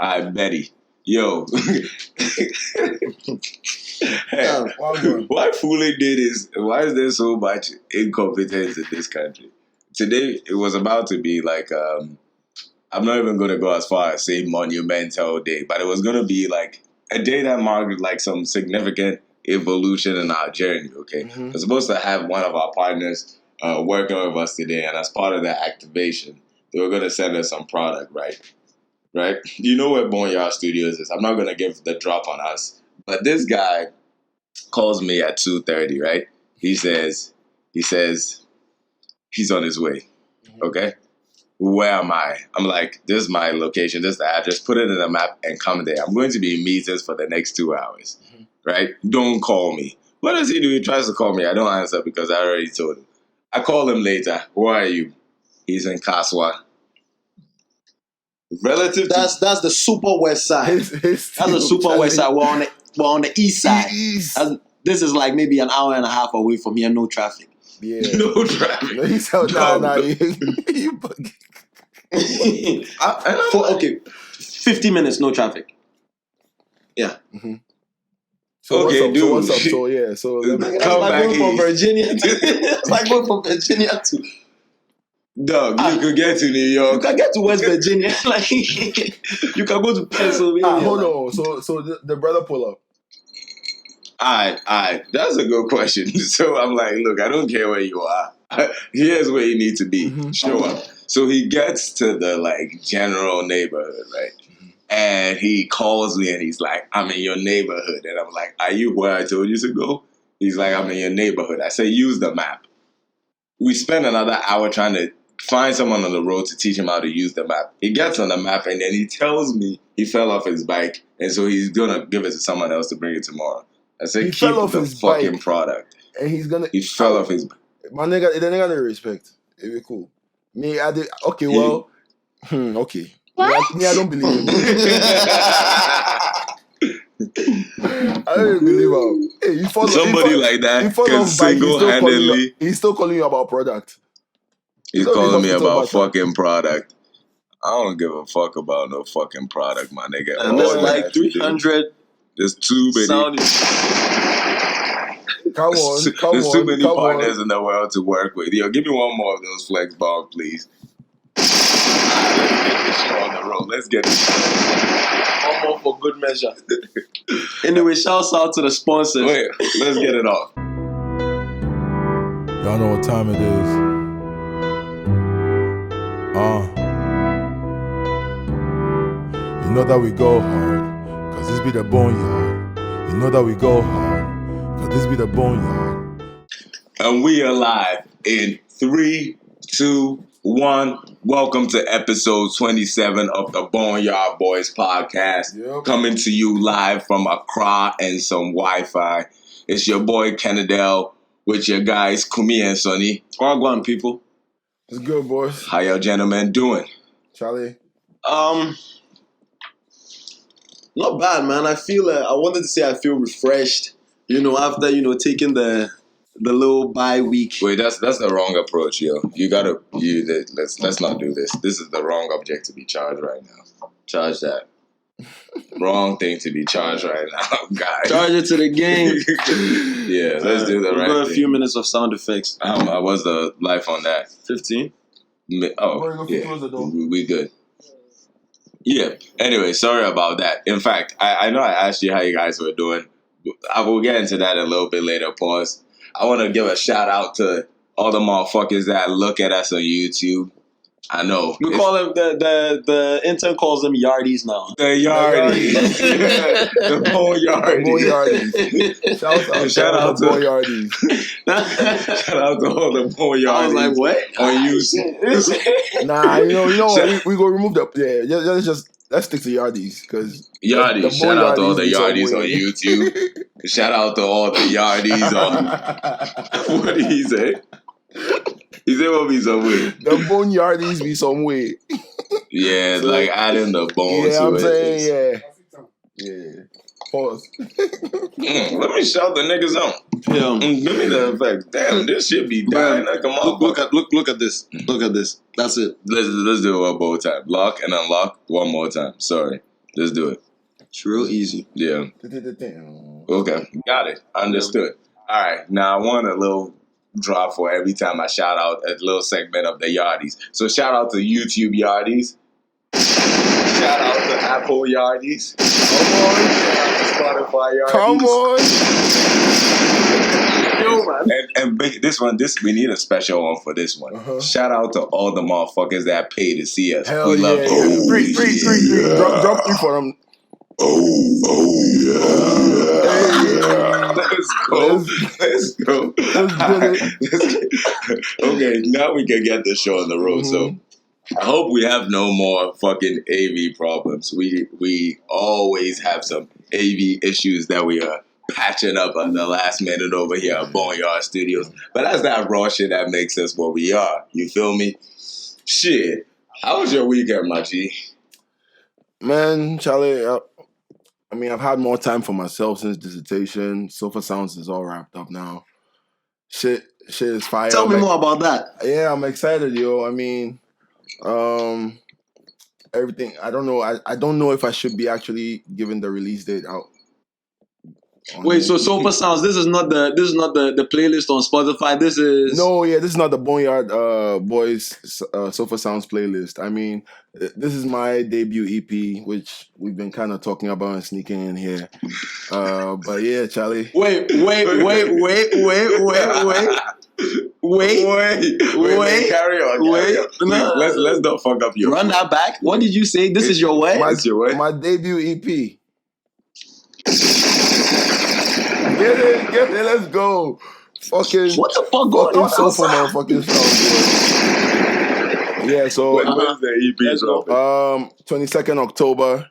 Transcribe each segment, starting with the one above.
I Betty. Yo. Hey, why fooling did is why is there so much incompetence in this country? Today it was about to be like I'm not even gonna go as far as say monumental day, but it was gonna be like a day that marked like some significant evolution in our journey, okay? We're supposed to have one of our partners working with us today, and as part of that activation, they were gonna send us some product, right? Right? You know where Boneyard Studios is. I'm not gonna give the drop on us. But this guy calls me at 2:30, right? He says he's on his way. Okay? Where am I? I'm like, this is my location, this is the address, put it in the map and come there. I'm going to be in meetings for the next 2 hours. Right? Don't call me. What does he do? He tries to call me. I don't answer because I already told him. I call him later. Where are you? He's in Kaswa. Relative that's the super west side. That's the super west side. We're on the east side. This is like maybe an hour and a half away from here, no traffic. Yeah. No traffic. No, he's out you bug. Okay, 50 minutes, no traffic. Yeah. So okay, what's up? So yeah, so it's like going from Virginia to it's like going from Virginia to Doug, you could get to New York. You can get to West Virginia. Like you can go to Pennsylvania. Hold on. So the brother pull up. Alright. That's a good question. So I'm like, look, I don't care where you are. Here's where you need to be. Show up. So he gets to the like general neighborhood, right? And he calls me and he's like, I'm in your neighborhood. And I'm like, are you where I told you to go? He's like, I'm in your neighborhood. I say, use the map. We spend another hour trying to find someone on the road to teach him how to use the map. He gets on the map and then he tells me he fell off his bike and so he's gonna give it to someone else to bring it tomorrow. I said, keep the fucking product. And he fell off his bike. My nigga, the nigga didn't respect. It be cool. Me, I did. Okay, well, okay. What? Me, I don't believe him. I don't believe him. Hey, you follow somebody like that can single-handedly. He's still calling you about product. He's calling me about fucking product. I don't give a fuck about no fucking product, my nigga. And there's like 300. There's too many. Come on. There's too many partners in the world to work with. Yo, give me one more of those flex bombs, please. Let's get this show on the road. Let's get this show. One more for good measure. Anyway, shouts out to the sponsors. Wait, let's get it off. Y'all know what time it is. You know that we go hard, cause this be the Boneyard. You know that we go hard, cause this be the Boneyard. And we are live in 3, 2, 1. Welcome to episode 27 of the Boneyard Boys podcast. Yep. Coming to you live from Accra and some Wi-Fi. It's your boy Kennedell with your guys Kumi and Sonny. Wagwan people. It's good, boys. How y'all gentlemen doing? Charlie? Not bad, man. I feel I wanted to say I feel refreshed. After taking the little bye week. Wait, that's the wrong approach, yo. Let's not do this. This is the wrong object to be charged right now. Charge that. Wrong thing to be charged right now, guys. Charge it to the game. Yeah, let's do the right thing. thing. A few minutes of sound effects. What's the life on that? 15. Oh, yeah. We good. Yeah. Anyway, sorry about that. In fact, I know I asked you how you guys were doing. I will get into that a little bit later. Pause. I want to give a shout out to all the motherfuckers that look at us on YouTube. I know. We call them the intern calls them yardies now. The yardies. The Boneyardies. Shout out to Boneyardies. Shout out to all the Boneyardies. I was like, what? On YouTube. Nah, you know what? We go remove the let's stick to yardies because yardies. Shout out to all the yardies on YouTube. Shout out to all the yardies on. What did he say? He said what be some way? The Boneyardies be some way. Yeah, so, like adding the bone to it. Yeah. Pause. Let me shout the niggas out. Yeah. Give me the effect. Damn, this shit be dying. Look at this. Look at this. That's it. Let's do it one more time. Lock and unlock one more time. Sorry. Let's do it. It's real easy. Yeah. Okay, got it. Understood. All right, now I want a little drop for every time I shout out a little segment of the Yardies. So shout out to YouTube Yardies. Shout out to Apple Yardies. Come on. Spotify Yardies. Come on. Yo, man. And this one, we need a special one for this one. Shout out to all the motherfuckers that pay to see us. Hell we love yeah. you. Three. Drop 3 for them. Yeah. Let's go. Okay, now we can get the show on the road. So I hope we have no more fucking AV problems. We always have some AV issues that we are patching up at the last minute over here at Boneyard Studios. But that's that raw shit that makes us what we are. You feel me? Shit. How was your weekend, my G? Man, Charlie, I mean, I've had more time for myself since dissertation. Sofa Sounds is all wrapped up now. Shit is fire. Tell me more about that. Yeah, I'm excited, yo. I mean, everything. I don't know. I don't know if I should be actually giving the release date out. Wait, so Sofa Sounds, this is not the playlist on Spotify. This is this is not the Boneyard Boys Sofa Sounds playlist. I mean, this is my debut EP, which we've been kind of talking about and sneaking in here. But yeah, Charlie. Wait. Carry on. No. Let's not fuck up your. Run that back. What did you say? This is your way. My debut EP. Get it, let's go. Fucking what the fuck going on? Sofa motherfucking sound. Yeah, so when's the EP dropping? 22nd October.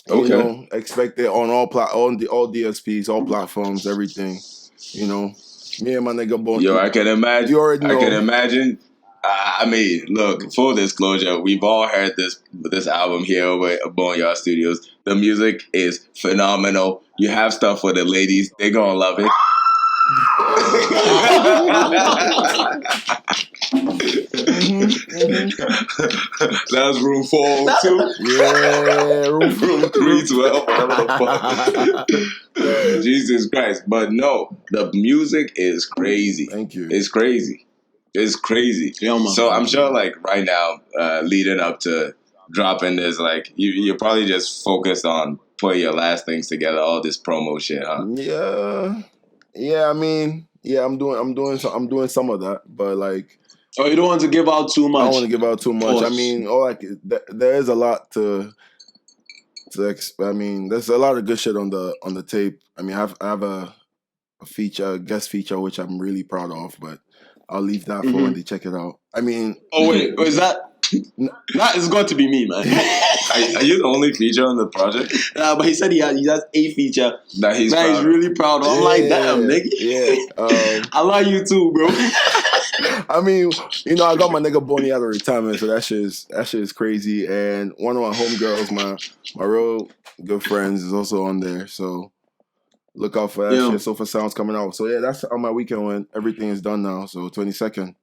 Okay. You know, expect it on all DSPs, all platforms, everything. You know, me and my nigga Boney. Yo, I can imagine. You already know. I can imagine. I mean, look, full disclosure, we've all heard this album here over at Boneyard Studios. The music is phenomenal. You have stuff for the ladies. They're going to love it. That was room 402. Yeah, room 312. Whatever the fuck. Jesus Christ. But no, the music is crazy. Thank you. It's crazy. It's crazy. So I'm sure, like, right now, leading up to dropping this, like, you're probably just focused on putting your last things together, all this promo shit, huh? Yeah. I mean, I'm doing some of that, but like. Oh, you don't want to give out too much. I don't want to give out too much. I mean, there is a lot I mean, there's a lot of good shit on the tape. I mean, I have a guest feature which I'm really proud of, but I'll leave that for when they check it out. I mean, is that? That is got to be me, man. Are you the only feature on the project? But he said he has a feature that he's really proud of. I'm like, damn, nigga. Yeah. I like you too, bro. I mean, you know, I got my nigga Boney out of retirement, so that shit is crazy. And one of my homegirls, my real good friends, is also on there. So look out for that shit. Sofa Sounds coming out. So yeah, that's on my weekend when everything is done now. So 22nd.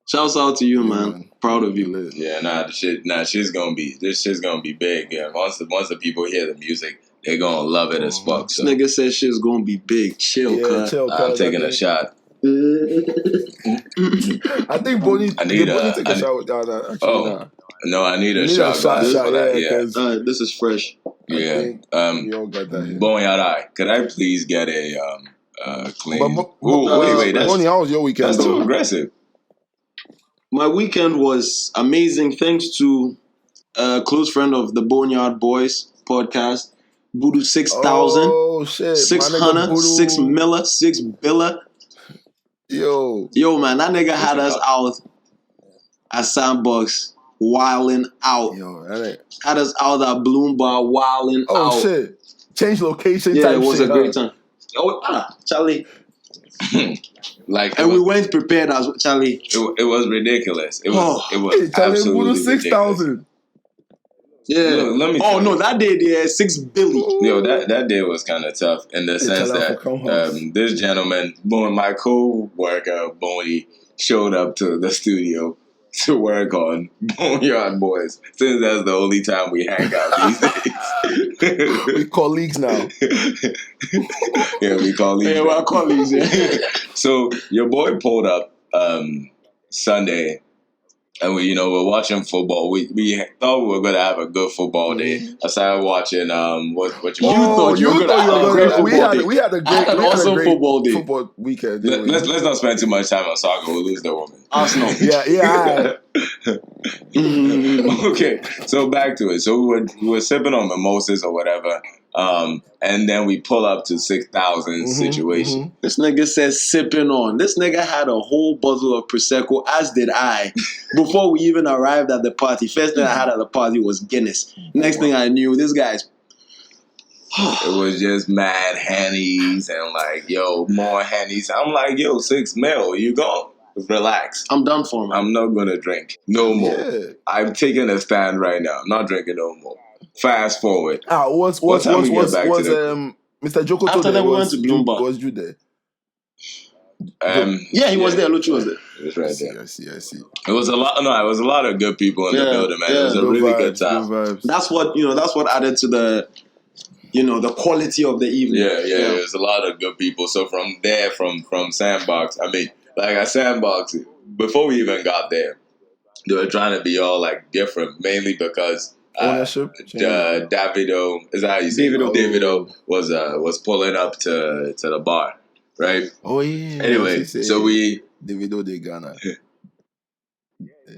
Shouts out to you, man. Proud of you. Yeah, this shit's gonna be big. Yeah, once the people hear the music, they're gonna love it as fuck. So. This nigga said shit's gonna be big. Chill, cuz. I'm taking a shot. I think Boney take a shot with that. No, I need a shot. This is fresh. Yeah. We all got that here. Boneyard, could I please get a clean? Wait. Boney, how was your weekend? That's too aggressive. My weekend was amazing thanks to a close friend of the Boneyard Boys podcast, Voodoo 6000. Oh, shit. 600, 6 Miller, 6 Billa. Yo, man, that nigga had us out at Sandbox wilding out. Had us out at Bloombar wilding out. Oh, shit. Change location type shit. Yeah, it was a great time. Charlie. We went prepared as Charlie. It was ridiculous. It was absolutely ridiculous. 6,000. Yeah. Let me. No, that day 6 billion. Yo, that day was kind of tough in the sense that this gentleman, my co-worker Boney, showed up to the studio to work on Boneyard Boys, since that's the only time we hang out these days. We colleagues now. Yeah, we colleagues. Yeah, we're colleagues. Yeah. So your boy pulled up Sunday, and we're watching football. We thought we were gonna have a good football day. I started watching what you thought you were gonna have a great football day. We had a great football day. Football weekend. Let's not spend too much time on soccer. We'll lose the woman. Arsenal. Yeah. Okay, so back to it. So we were sipping on mimosas or whatever, and then we pull up to 6,000 situation. This nigga says sipping on. This nigga had a whole bottle of Prosecco, as did I, before we even arrived at the party. First thing I had at the party was Guinness. Next thing I knew, this guy's... It was just mad Hennies and like, yo, more Hennies. I'm like, yo, 6 mil, you go. Relax. I'm done for, man. I'm not gonna drink no more. Yeah. I'm taking a stand right now. I'm not drinking no more. Fast forward. Was Mr. Joko after that we went to Bloombar? Was you there? Yeah, he was there. Luchi was there. It was right there. I see. It was a lot of good people in the building, man. It was a really good time. That's what added to the the quality of the evening. Yeah. There's a lot of good people. So from there, from Sandbox, I mean, like at Sandbox, before we even got there, they were trying to be all like different, mainly because ownership. Davido, is that how you say it? Davido was pulling up to the bar, right? Oh yeah. Anyway, so we Davido de Ghana.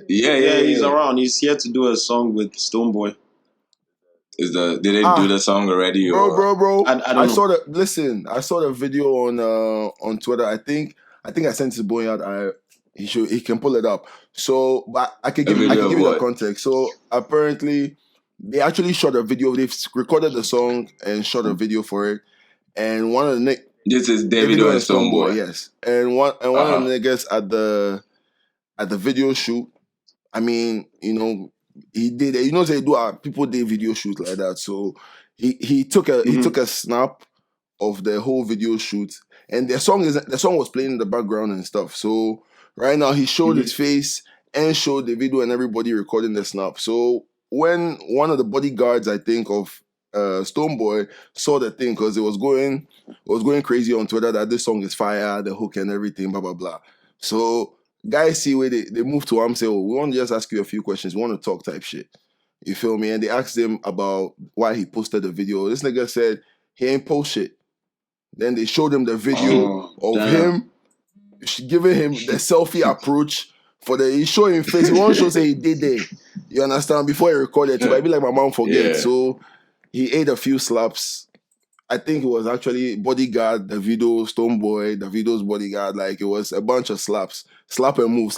Yeah, he's around. He's here to do a song with Stonebwoy. Did they do the song already? Bro. I don't know. I saw the video on Twitter. I think I sent it to Boneyard. He can pull it up. So, but I can give you the context. So apparently, they actually shot a video. They've recorded the song and shot a video for it. And one of the this is Davido and Stonebwoy. Yes, and one of the niggas at the video shoot. I mean, he did. They do people did video shoot like that. So he took a snap of the whole video shoot, and the song was playing in the background and stuff. So right now he showed his face and showed the video and everybody recording the snap. So when one of the bodyguards, I think of Stonebwoy, saw the thing because it was going crazy on Twitter that this song is fire, the hook and everything, blah blah blah. So guys see where they move to him, say, oh, we want to just ask you a few questions, we want to talk type shit. You feel me? And they asked him about why he posted the video. This nigga said he ain't post shit. Then they showed him the video of him giving him the selfie approach he showed him face. He won't show say he did it. You understand? Before he recorded it, I be like my mom forget. Yeah. So he ate a few slaps. I think it was actually bodyguard, Davido, Stonebwoy, Davido's bodyguard. Like it was a bunch of slaps. Slap and move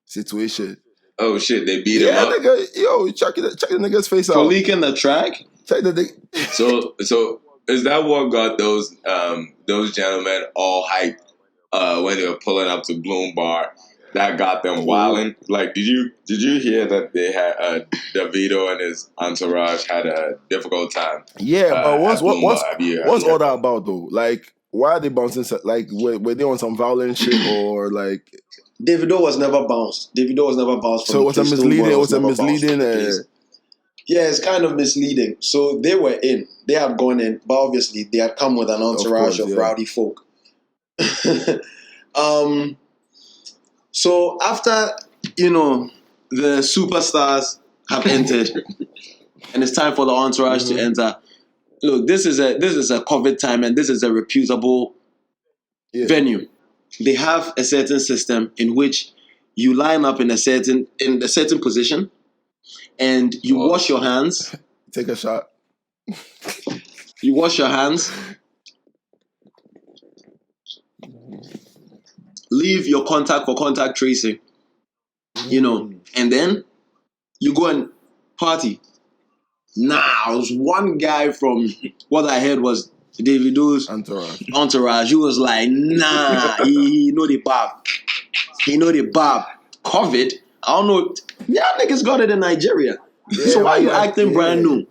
situation. Oh shit, they beat him up. Nigga, yo, check the nigga's face out. For leaking the track? Check the So is that what got those gentlemen all hyped when they were pulling up to Bloombar? That got them wilding. Like, did you hear that they had Davido and his entourage had a difficult time? Yeah, but what's all that about though? Like, why are they bouncing? Like, were they on some violent shit or like? Davido was never bounced. So it was a misleading. Yeah, it's kind of misleading. So they were in. They had gone in, but obviously they had come with an entourage of rowdy folk. So after, the superstars have entered and it's time for the entourage to enter, look, this is a COVID time and this is a reputable venue. They have a certain system in which you line up in a certain position and you wash your hands. Take a shot. You wash your hands. Leave your contact for contact tracing, and then you go and party. Now, one guy from what I heard was Davido's entourage. He was like, nah, he know the bab. COVID, I don't know. Yeah, niggas got it in Nigeria. Yeah, so why are you acting brand new?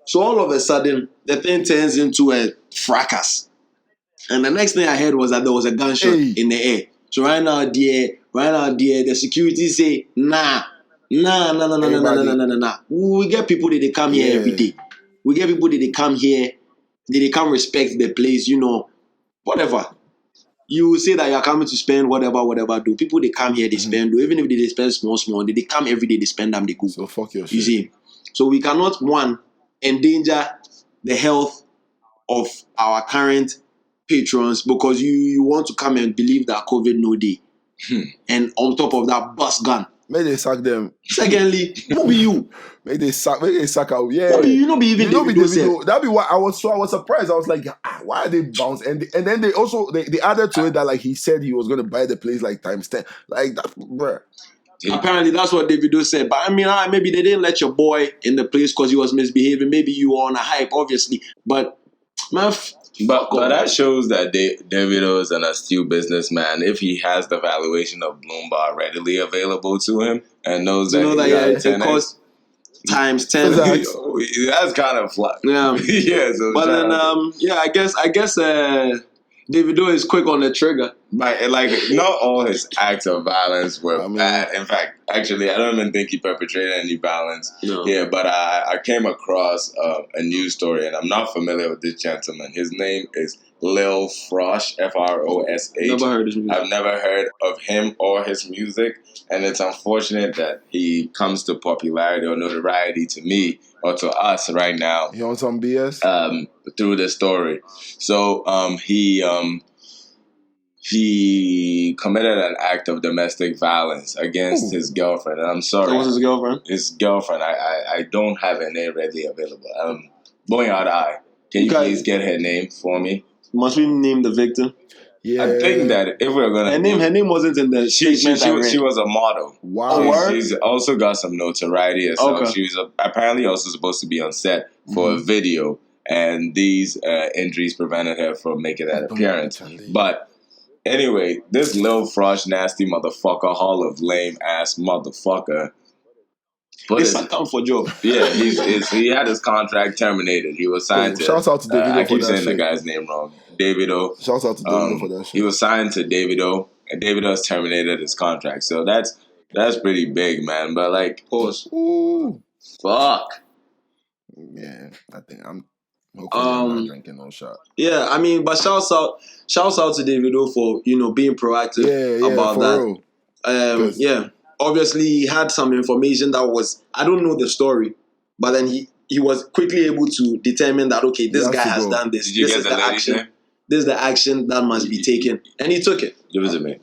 So all of a sudden, the thing turns into a fracas. And the next thing I heard was that there was a gunshot in the air. So right now, Right now, the security say, nah. We get people that they come here every day. We get people that they come here, they come respect the place, whatever. You say that you're coming to spend whatever do. People they come here, they spend, even if they spend small, they come every day, they spend them, they go. So fuck your shit. You see? So we cannot, one, endanger the health of our current patrons because you want to come and believe that COVID no day. And on top of that, bust gun. May they sack them. Secondly, who be you? May they sack out. Yeah. You know be even Davido. That'd be why I was surprised. I was like, why are they bounce? And then they also they added to it that like he said he was gonna buy the place like times 10. Like that, bruh. Apparently that's what Davido said. But I mean, maybe they didn't let your boy in the place because he was misbehaving. Maybe you were on a hype, obviously. But man, but that shows that Davido is an astute businessman. If he has the valuation of Bloombar readily available to him and knows that it costs times 10. That's kind of flat. Yeah. Yeah. So but then, I guess Davido is quick on the trigger. But like, not all his acts of violence were bad. In fact, actually, I don't even think he perpetrated any violence. No. Yeah, but I came across a news story, and I'm not familiar with this gentleman. His name is Lil Frosh, Frosh. Never heard his music. I've never heard of him or his music, and it's unfortunate that he comes to popularity or notoriety to me or to us right now. He on some BS? Through this story. So he committed an act of domestic violence against his girlfriend. And I'm sorry. What was his girlfriend? His girlfriend. I don't have her name readily available. Boneyard, can you please get her name for me? Must we name the victim? Yeah. I think that if we're gonna her name wasn't in the statement. She was a model. Wow. She's also got some notoriety herself. Okay. She was apparently also supposed to be on set for a video, and these injuries prevented her from making that appearance. But anyway, this Lil Frosh nasty motherfucker, hall of lame ass motherfucker. It's not come for job. Yeah, he had his contract terminated. He was signed to. Shout out to Davido. I keep saying the guy's name wrong. Davido. Shout out to Davido for that shit. He was signed to Davido, and Davido has terminated his contract. So that's pretty big, man. But like, pause. Fuck. Yeah, I think I'm not drinking no shot. Yeah, I mean, but shouts out to Davido for being proactive about that. Yeah. Obviously, he had some information that was, I don't know the story, but then he was quickly able to determine that, okay, this guy has done this. Did you this get is the the action. name? This is the action that must be taken. And he took it. Give it to me.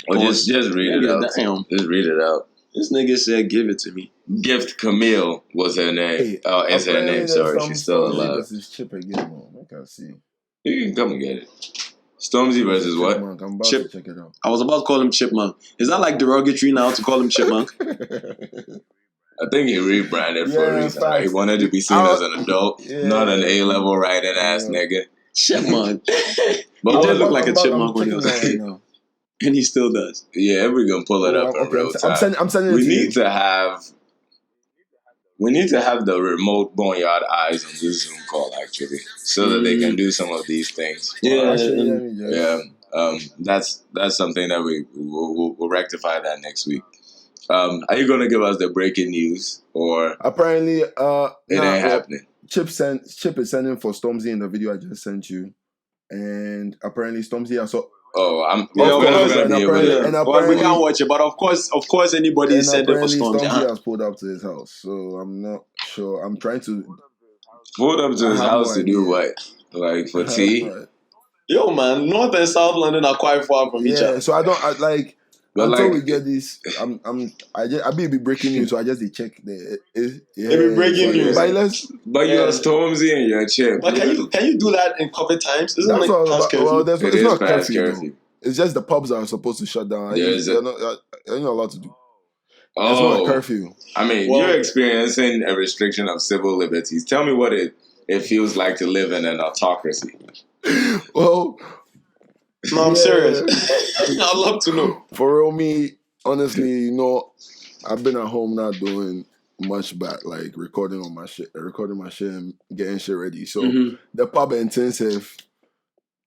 Or just read it out. Damn. Just read it out. This nigga said, give it to me. Gift Camille was her name. Is her name, sorry. She's still alive. This is Chip again, man. I can't see. You can come and get it. Stormzy versus what? I'm about Chip. to check it out. I was about to call him Chipmunk. Is that like derogatory now to call him Chipmunk? I think he rebranded for a reason. He wanted to be seen as an adult, not an A-level writing ass nigga. Chipmunk. But he did look like a chipmunk when he was a kid. And he still does. Yeah, we're gonna pull it up in real time. I'm sending it we to need to have the remote Boneyard eyes on this Zoom call actually, so that they can do some of these things. That's something that we'll rectify that next week. Are you gonna give us the breaking news or apparently it ain't happening? Chip is sending for Stormzy in the video I just sent you, and apparently Stormzy also. I'm gonna be able to. We can't watch it, but of course, anybody is sending for Stormzy. Stormzy has pulled up to his house, so I'm not sure. I'm trying to pull up to his house to do what? Like for tea? Yo, man, North and South London are quite far from each other. So until we get this, I be breaking news, so I just check the. Be breaking news. But you're Stormzy and you're Chip. But can you do that in COVID times? Isn't it like past curfew? Well, it's not curfew. It's just the pubs are supposed to shut down. You're not allowed to do. It's not a curfew. I mean, you're experiencing a restriction of civil liberties. Tell me what it feels like to live in an autocracy. Well. No, I'm serious. I'd love to know. For real, me, honestly, I've been at home not doing much but like recording my shit and getting shit ready. So the pub intensive,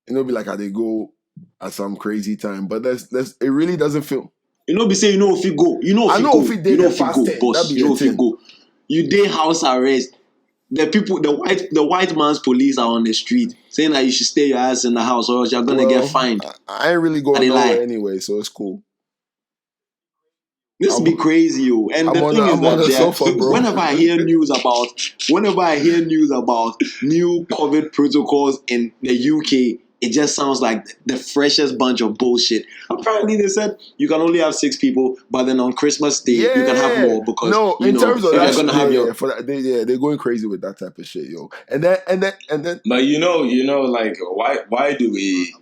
be like how they go at some crazy time. But it really doesn't feel. You know, be say you know if you go. You know if I you know go. if you dey You know there if you past go, 10, boss. that be You know a if you thing. go. You dey house arrest. The white man's police are on the street saying that you should stay your ass in the house or else you're gonna get fined. I ain't really going nowhere anyway, so it's cool. This be crazy, yo. And the thing is that whenever I hear news about new COVID protocols in the UK, it just sounds like the freshest bunch of bullshit. Apparently, they said you can only have 6 people, but then on Christmas Day you can have more because terms of that, you're gonna have your. They're going crazy with that type of shit, yo. And then. But you know, like why do we?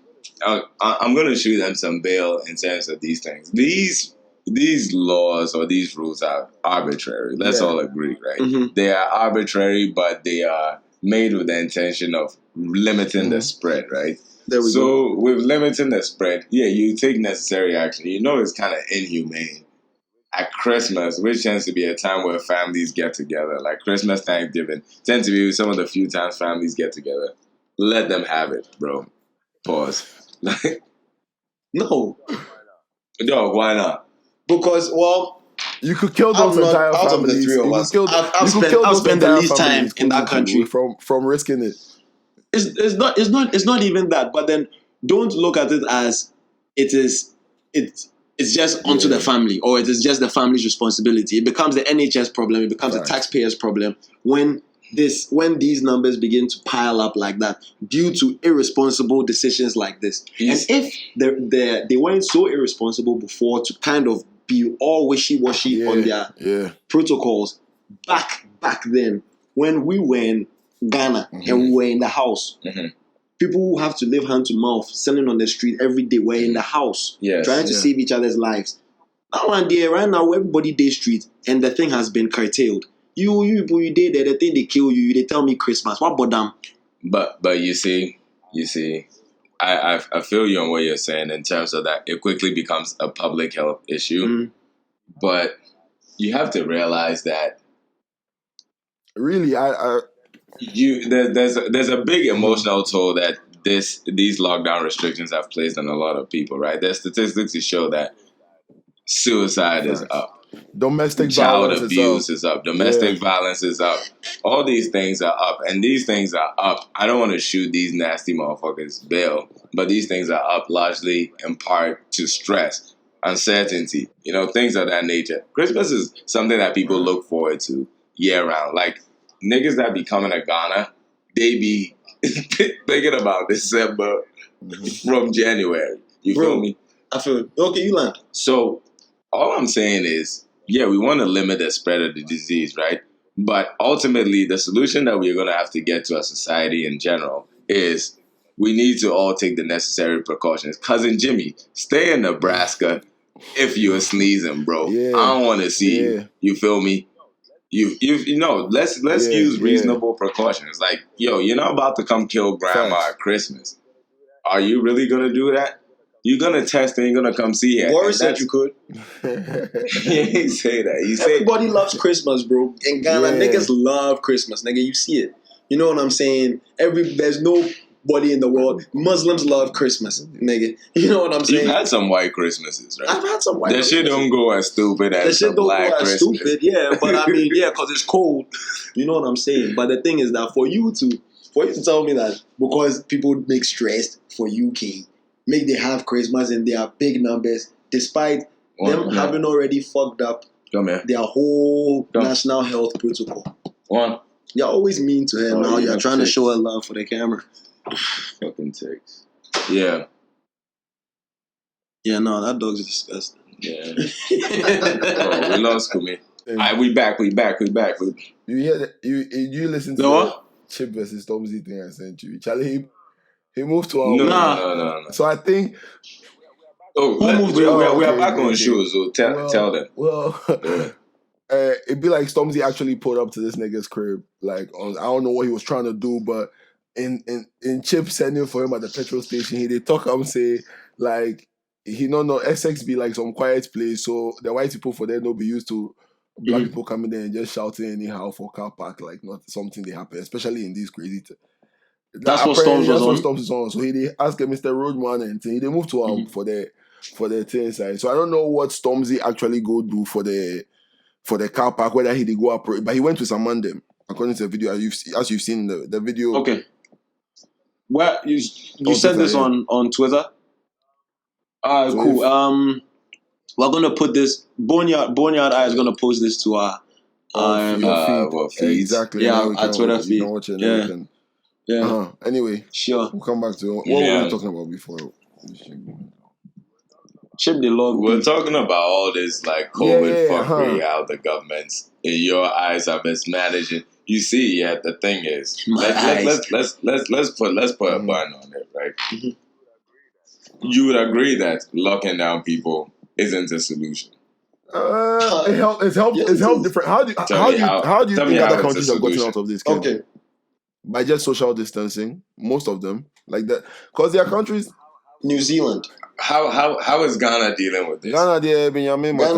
I'm gonna shoot them some bail in terms of these things. These laws or these rules are arbitrary. Let's all agree, right? Mm-hmm. They are arbitrary, but they are made with the intention of limiting the spread, right? So with limiting the spread, you take necessary action. You know it's kind of inhumane. At Christmas, which tends to be a time where families get together, like Christmas, Thanksgiving, tend to be some of the few times families get together. Let them have it, bro. Pause. No. Dog, why not? Because, well, you could kill those entire families. Out of the 3 of us, I've spent the least time in that country from risking it. It's not even that. But then don't look at it as it's just onto the family or it is just the family's responsibility. It becomes the NHS problem. It becomes the taxpayers' problem when these numbers begin to pile up like that due to irresponsible decisions like this. And if they weren't so irresponsible before to kind of be all wishy-washy on their protocols back then when we were in Ghana and we were in the house. Mm-hmm. People who have to live hand to mouth, selling on the street every day, were in the house trying to save each other's lives. Now and there, right now, everybody day street and the thing has been curtailed. You people, you did the thing they kill you. They tell me Christmas. What about them? But you see, I feel you on what you're saying in terms of that. It quickly becomes a public health issue, but you have to realize that really, there's a big emotional toll that these lockdown restrictions have placed on a lot of people. Right? There's statistics to show that suicide is up. Domestic child violence abuse is up. Domestic violence is up. All these things are up. And these things are up. I don't want to shoot these nasty motherfuckers bail, but these things are up largely in part to stress, uncertainty, things of that nature. Christmas is something that people look forward to year round. Like, niggas that be coming to Ghana, they be thinking about December from January. You feel me? I feel it. Okay, you land. So, all I'm saying is, we want to limit the spread of the disease, right? But ultimately, the solution that we're going to have to get to as society in general is we need to all take the necessary precautions. Cousin Jimmy, stay in Nebraska if you're sneezing, bro. I don't want to see you. You feel me? Let's use reasonable precautions. Like, you're not about to come kill grandma at Christmas. Are you really going to do that? You're going to test and you're going to come see her. Boris said you could. He ain't say that. Everybody loves Christmas, bro. In Ghana, niggas love Christmas. Nigga, you see it. You know what I'm saying? There's nobody in the world. Muslims love Christmas, nigga. You know what I'm saying? You've had some white Christmases, right? I've had some white Christmases. That shit don't go as stupid as the black Christmas. Stupid, but I mean, because it's cold. You know what I'm saying? But the thing is that for you to tell me that because people make stressed for UK, make they have Christmas in their big numbers, despite them having already fucked up their whole national health protocol. You're always mean to her now. You're trying to show her love for the camera. Fucking ticks. Yeah. Yeah, no, that dog's disgusting. Yeah. We lost Kumi. Alright, we back. You hear that? You listen to the Chip versus Stormzy thing I sent you. Charlie, he moved to our No. So I think we are back on shows, so tell them. Well, it'd be like Stormzy actually pulled up to this nigga's crib. Like, I don't know what he was trying to do, but in Chip sending for him at the petrol station, they talk and say, like, he no Essex be like some quiet place, so the white people for them don't be used to black people coming there and just shouting anyhow for car park, like not something they happen, especially in these crazy That's what Storms was on. That's what Storms is on. So he asked Mr. Roadman and thing. They moved to for the thing side. So I don't know what Stormzy actually go do for the car park, whether he did go up, but he went to summon them according to the video as you've seen the video. Okay. Well, you said this on Twitter. Alright, so cool. We're gonna put this. Boneyard Eye is gonna post this to our feed. Exactly. Yeah, our Twitter feed. Yeah. Anyway, sure. We'll come back to what were we talking about before. Chip the log. We're talking about all this like COVID fuckery, how the governments in your eyes are mismanaging. You see, the thing is, let's put a button on it, right? Mm-hmm. You would agree that locking down people isn't a solution. It's helped different. How do you think other countries have gotten out of this? Ken? Okay, by just social distancing, most of them like that, because their countries. New Zealand. How is Ghana dealing with this? Ghana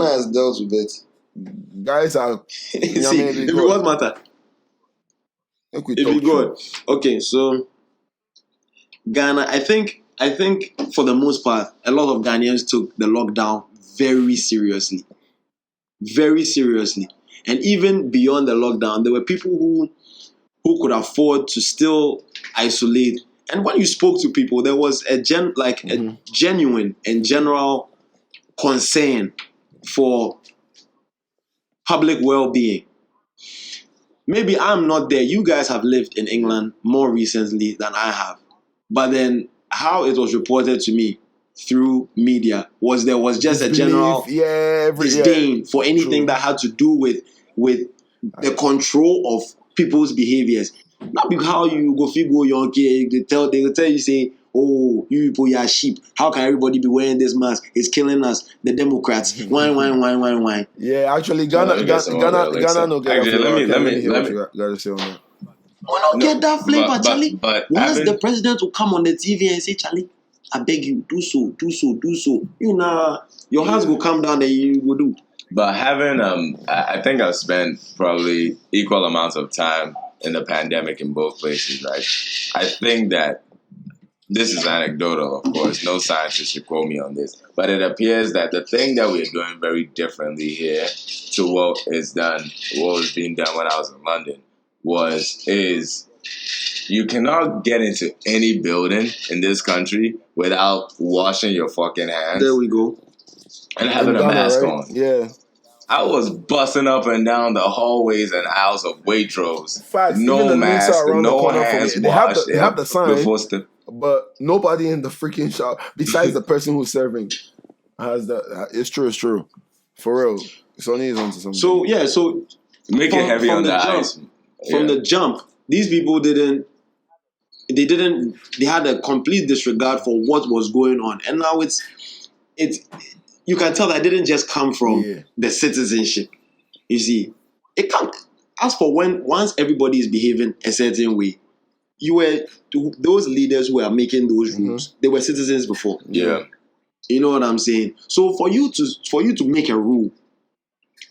has dealt with it. Guys are. If what matter? If you good. Okay, so Ghana, I think for the most part, a lot of Ghanaians took the lockdown very seriously. Very seriously. And even beyond the lockdown, there were people who could afford to still isolate. And when you spoke to people, there was a genuine and general concern for public well-being. Maybe I'm not there. You guys have lived in England more recently than I have. But then how it was reported to me through media was there was just a general disdain for anything that had to do with the control of people's behaviors. Not because how you go figure your kid, they will tell you, say, oh, you people, you are sheep. How can everybody be wearing this mask? It's killing us. The Democrats. Wine. Yeah, actually, Ghana no get let me say on that. We don't get that flavor, Charlie. But once the president will come on the TV and say, Charlie, I beg you, do so. You know, your hands will come down and you will do. But having, I think I've spent probably equal amounts of time in the pandemic in both places, right? I think that this is anecdotal, of course. No scientist should quote me on this. But it appears that the thing that we're doing very differently here to what was being done when I was in London is you cannot get into any building in this country without washing your fucking hands. There we go. And having a mask on. Yeah. I was busting up and down the hallways and aisles of Waitrose. Facts. No mask, no hands washed. They have the sign, but nobody in the freaking shop, besides the person who's serving, has that. It's true. For real. Sonny is onto something. So make it heavy on the eyes. From the jump, these people they had a complete disregard for what was going on. And now it's you can tell that it didn't just come from the citizenship. You see, it comes as for once everybody is behaving a certain way. Those leaders who are making those rules, they were citizens before. Yeah. You know what I'm saying? So for you to make a rule,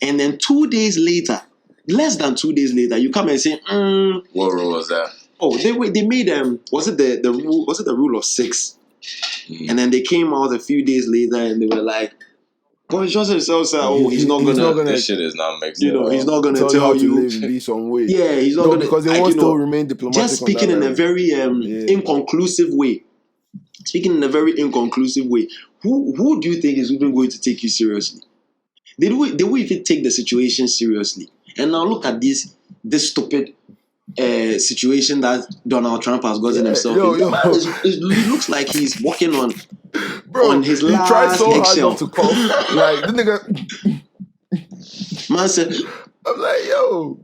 and then 2 days later, less than 2 days later, you come and say, What rule was that? Oh, they made was it the rule? Was it the rule of 6? And then they came out a few days later and they were like, Boris Johnson himself said, he's not gonna. This shit is not making sense. He's not gonna tell you to be some way. Yeah, he's not gonna, because they want to remain diplomatic. Just speaking in a very inconclusive way. Speaking in a very inconclusive way. Who do you think is even going to take you seriously? They will even take the situation seriously. And now look at this stupid situation that Donald Trump has gotten himself in. It looks like he's walking on his last he tried so eggshell. hard not to cough. Like, the nigga... Man said... I'm like, yo...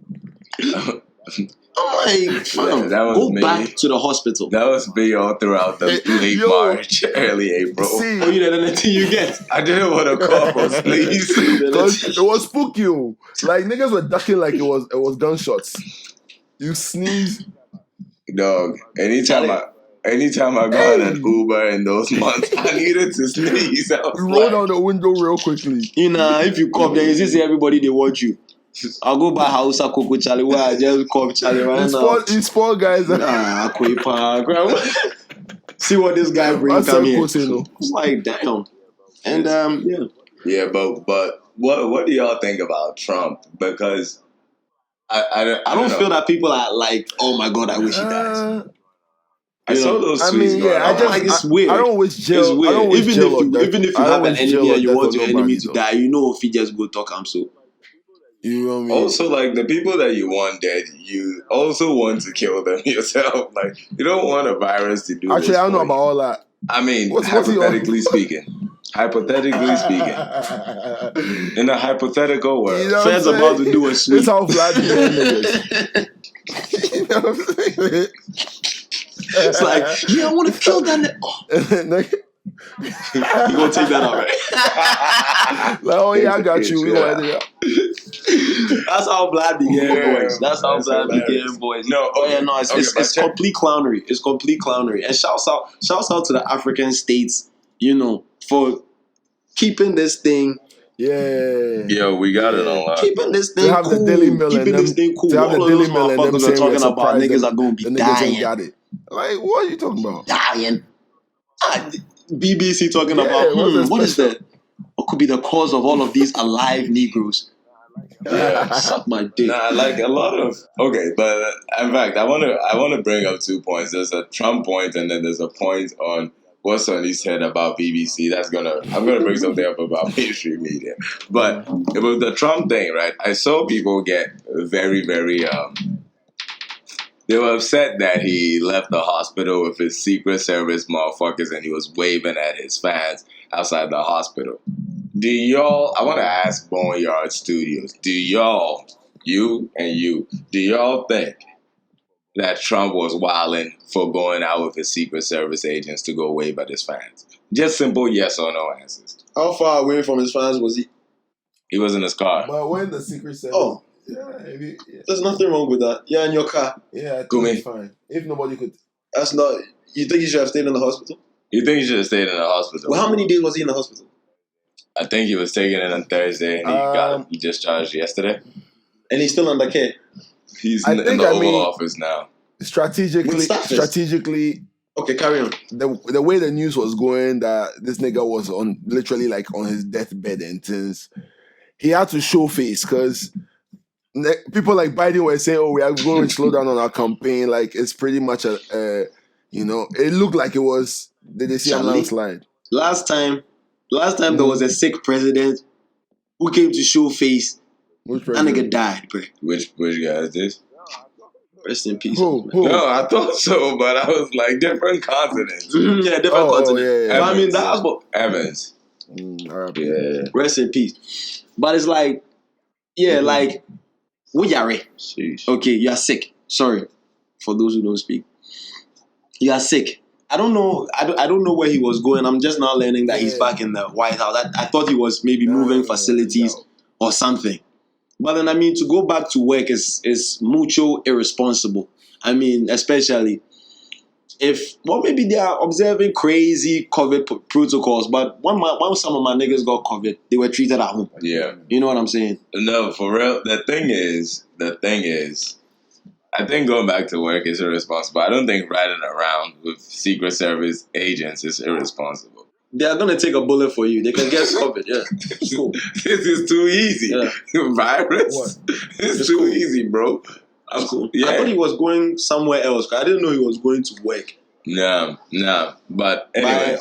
I'm like, fam, go back to the hospital. That was me all throughout the late March, early April. You know, nothing you get. I didn't want to cough or sneeze. Because it was spooky. Like, niggas were ducking like it was gunshots. You sneeze. Dog, anytime I got on an Uber in those months, I needed to sneeze. You roll down the window real quickly. You know, if you cough, then you see everybody, they watch you. I'll go buy Hausa Coco Charlie. Where I just call Charlie right now. These poor guys. See what this guy brings come here. It's like damn. And yeah, but what do y'all think about Trump? Because I don't feel that people are like, oh my god, I wish he dies. I saw those tweets. It's weird. I don't wish jail. Even if you have an enemy and you want your enemy to die, you know if he just go talk him so. You know what I mean? Also, like the people that you want dead, you also want to kill them yourself. Like you don't want a virus to do. Actually, I don't know about all that. I mean, hypothetically speaking. Hypothetically speaking, in a hypothetical world, you know Fed's about to do a sweep. This how Vlad niggas. You know what I'm saying? It's like, yeah, I want to kill that. You gonna take that out, right? Like, oh yeah, I got you. We gonna edit it out. That's how Vlad began, boys. That's how Vlad began, boys. No, it's complete clownery. It's complete clownery. And shouts out to the African states, you know, for keeping this thing. Yeah. Yo, we got it online. Keeping this thing cool. Keeping this thing cool. To have the Daily Mail and them saying talking about niggas are going to be dying. Got it. Like, what are you talking about? Dying. BBC talking about what is that? What could be the cause of all of these alive Negroes? Yeah, suck my dick. Nah, like a lot of but in fact, I want to bring up 2 points. There's a Trump point, and then there's a point on what Sonny said about BBC. I'm gonna bring something up about mainstream media. But it was the Trump thing, right? I saw people get very, very they were upset that he left the hospital with his Secret Service motherfuckers and he was waving at his fans outside the hospital. I want to ask Boneyard Studios, do y'all think that Trump was wilding for going out with his Secret Service agents to go wave at his fans? Just simple yes or no answers. How far away from his fans was he? He was in his car. But when the Secret Service... Oh. Yeah. There's nothing wrong with that. Yeah, in your car. Yeah, I think it's fine. If nobody could... That's not... You think he should have stayed in the hospital? You think he should have stayed in the hospital? Well, how many days was he in the hospital? I think he was taken in on Thursday and he discharged yesterday. And he's still under care? He's in the Oval Office now. Strategically... Okay, carry on. The way the news was going, that this nigga was literally like on his deathbed and things, he had to show face because... People like Biden were saying, "Oh, we are going to slow down on our campaign." Like it's pretty much it looked like it was. Did they see a landslide? Last time there was a sick president who came to show face. That nigga died, bro. Which guy is this? Rest in peace. Who? No, I thought so, but I was like different continents. Yeah, different continents. Yeah. I mean, that was Evans. Yeah. Rest in peace. But it's like, like. Okay, you are sick. Sorry for those who don't speak. You are sick. I don't know. I don't know where he was going. I'm just now learning that he's back in the White House. I thought he was maybe moving facilities or something. But then I mean, to go back to work is mucho irresponsible. I mean, especially if maybe they are observing crazy COVID protocols. But when some of my niggas got COVID, they were treated at home. Yeah, you know what I'm saying? No, for real. The thing is, I think going back to work is irresponsible. I don't think riding around with Secret Service agents is irresponsible. They are gonna take a bullet for you. They can get COVID. Yeah, cool. This is too easy. Yeah. Virus. What? It's too easy, bro. That's cool. Yeah. I thought he was going somewhere else. I didn't know he was going to work. No. But anyway.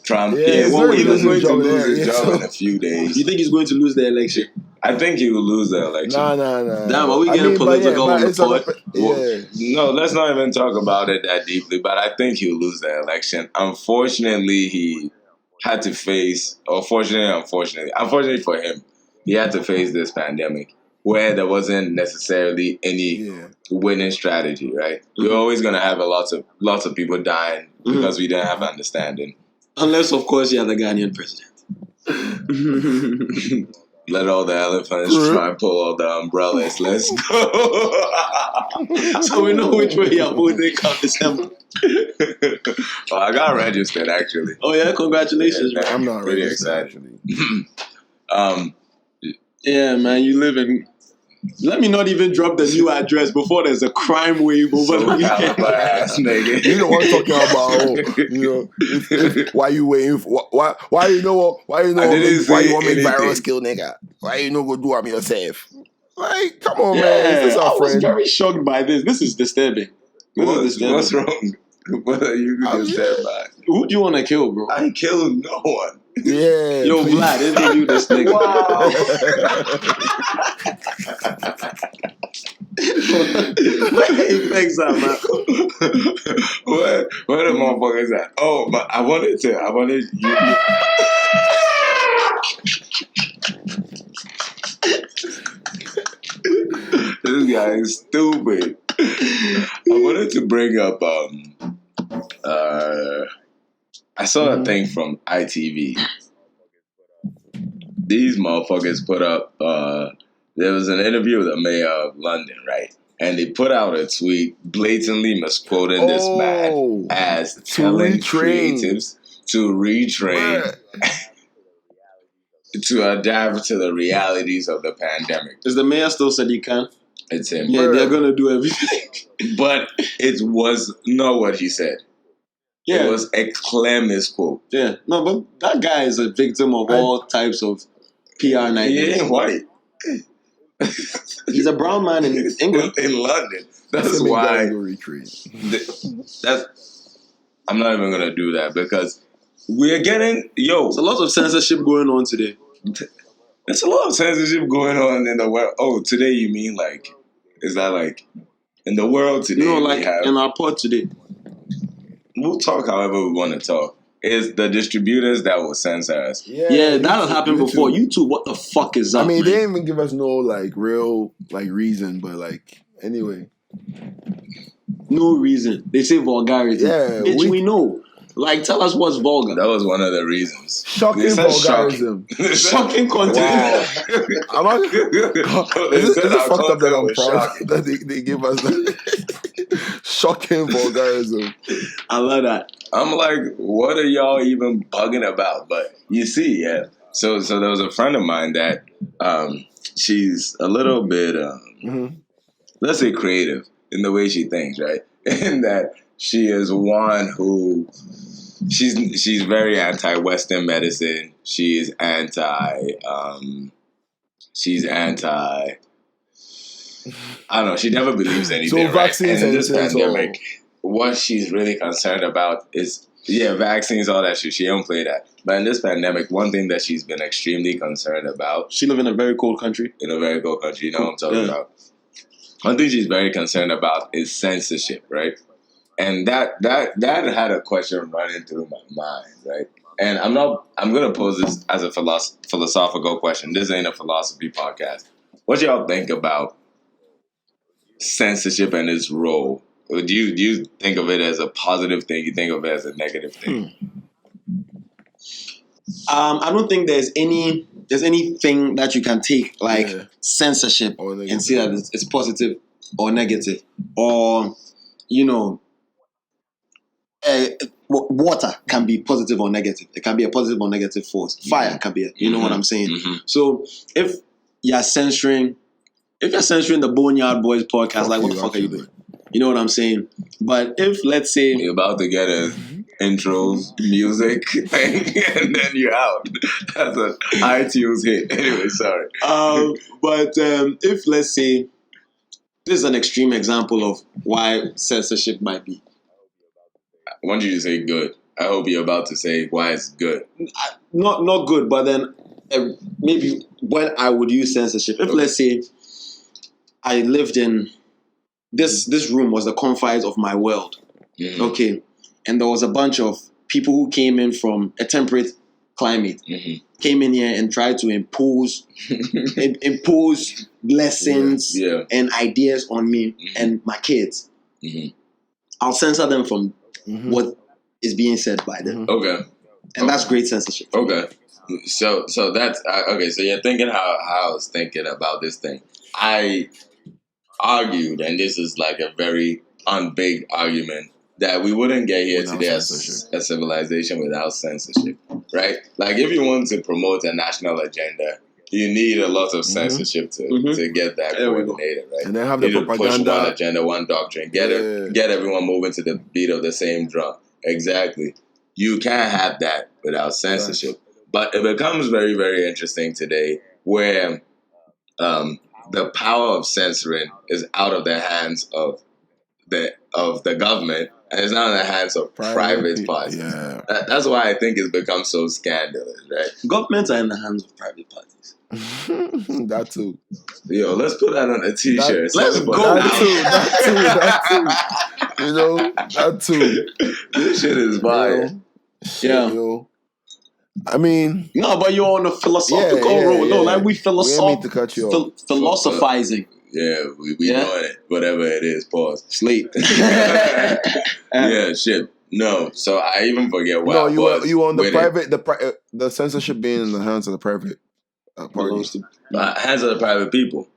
Trump is going to lose his job in a few days. You think he's going to lose the election? I think he will lose the election. No. Damn, are we getting political on the pod? No, let's not even talk about it that deeply, but I think he'll lose the election. Unfortunately, he had to face, unfortunately for him, he had to face this pandemic where there wasn't necessarily any winning strategy, right? Mm-hmm. You're always going to have lots of people dying because we didn't have understanding. Unless, of course, you're the Ghanaian president. Let all the elephants try and pull all the umbrellas. Let's go. So we know which way you're voting come December. Well, I got registered, actually. Oh, yeah? Congratulations, man. I'm not really excited. Yeah, man, you live in. Let me not even drop the new address before there's a crime wave over the weekend. Ass nigga. You know what I'm talking about? Why you waiting for why you know why you want make virus kill nigga? Why you know go do it yourself? Like, come on, man. Is this our friend? I was very shocked by this. This is disturbing. What's wrong? What are you disturbed by? Who do you want to kill, bro? I ain't killing no one. Yeah. Yo, please. Vlad, isn't you this nigga? Wow. Thanks, man. Where the motherfuckers at? Oh, but I wanted you. This guy is stupid. I wanted to bring up I saw a thing from ITV. These motherfuckers put up there was an interview with the mayor of London, right? And they put out a tweet blatantly misquoting this man as telling creatives to retrain to adapt to the realities of the pandemic. Is the mayor still said he can? It's him. Yeah, they're gonna do everything. But it was not what he said. Yeah. It was a clear misquote. Yeah. No, but that guy is a victim of all types of PR nightmares. He ain't white. He's a brown man in England. In London. That's why. I'm not even gonna do that because we're getting There's a lot of censorship going on today. There's a lot of censorship going on in the world. Oh, today you mean like? Is that like in the world today? No, like in our pod today. We'll talk however we want to talk. It's the distributors that will censor us. Yeah, that has happened before. YouTube, what the fuck is up? I mean, they didn't even give us no like real like reason, but like anyway, no reason. They say vulgarity. Yeah, bitch, we know. Like, tell us what's vulgar. That was one of the reasons. Shocking vulgarism. Shocking content. Wow. Is it fucked up that I'm proud that they give us that? Shocking vulgarism. I love that. I'm like, what are y'all even bugging about? But you see, yeah. So there was a friend of mine that she's a little bit, let's say, creative in the way she thinks, right? And that she is one who she's very anti-Western medicine. She's anti. I don't know. She never believes anything. So vaccines and this pandemic, what she's really concerned about is vaccines, all that shit. She don't play that. But in this pandemic, one thing that she's been extremely concerned about. She live in a very cold country. In a very cold country, you know what I'm talking about. One thing she's very concerned about is censorship, right? And that had a question running through my mind, right? And I'm gonna pose this as a philosophical question. This ain't a philosophy podcast. What y'all think about censorship and its role? Do you think of it as a positive thing? You think of it as a negative thing? I don't think there's anything that you can take like censorship and see that it's positive or negative, or water can be positive or negative. It can be a positive or negative force. Fire can be, you know what I'm saying? Mm-hmm. So if you're censoring the Boneyard Boys podcast, like what the fuck are you doing? You know what I'm saying? But if, let's say, you're about to get a intros music thing and then you're out. That's an iTunes hit. Anyway, sorry. But if, let's say, this is an extreme example of why censorship might be. I want you to say good. I hope you're about to say why it's good. Not good, but then maybe when I would use censorship. If, let's say, I lived in this room was the confines of my world. Mm-hmm. Okay. And there was a bunch of people who came in from a temperate climate, came in here and tried to impose blessings and ideas on me and my kids. Mm-hmm. I'll censor them from what is being said by them. Okay. And that's great censorship. Okay. So that's okay. So you're thinking how I was thinking about this thing. I argued, and this is like a very unbig argument, that we wouldn't get here today as a civilization without censorship, right? Like if you want to promote a national agenda, you need a lot of censorship to get that coordinated, right? And then have you the need propaganda. to push one agenda, one doctrine, get everyone moving to the beat of the same drum. Exactly. You can't have that without censorship. But it becomes very, very interesting today where the power of censoring is out of the hands of the government, and it's not in the hands of private parties. Yeah. That's why I think it's become so scandalous, right? Governments are in the hands of private parties. That too. Yo, let's put that on a t-shirt. Let's go. That too. You know, that too. This shit is fire. Yeah. You know, I mean, no, but you're on a philosophical road. No, like we philosophizing. Yeah, we doing it. Whatever it is, pause. Sleep. Yeah, shit. No, so I even forget what. No, you on the private, the censorship being in the hands of the private parties. Hands of the private people.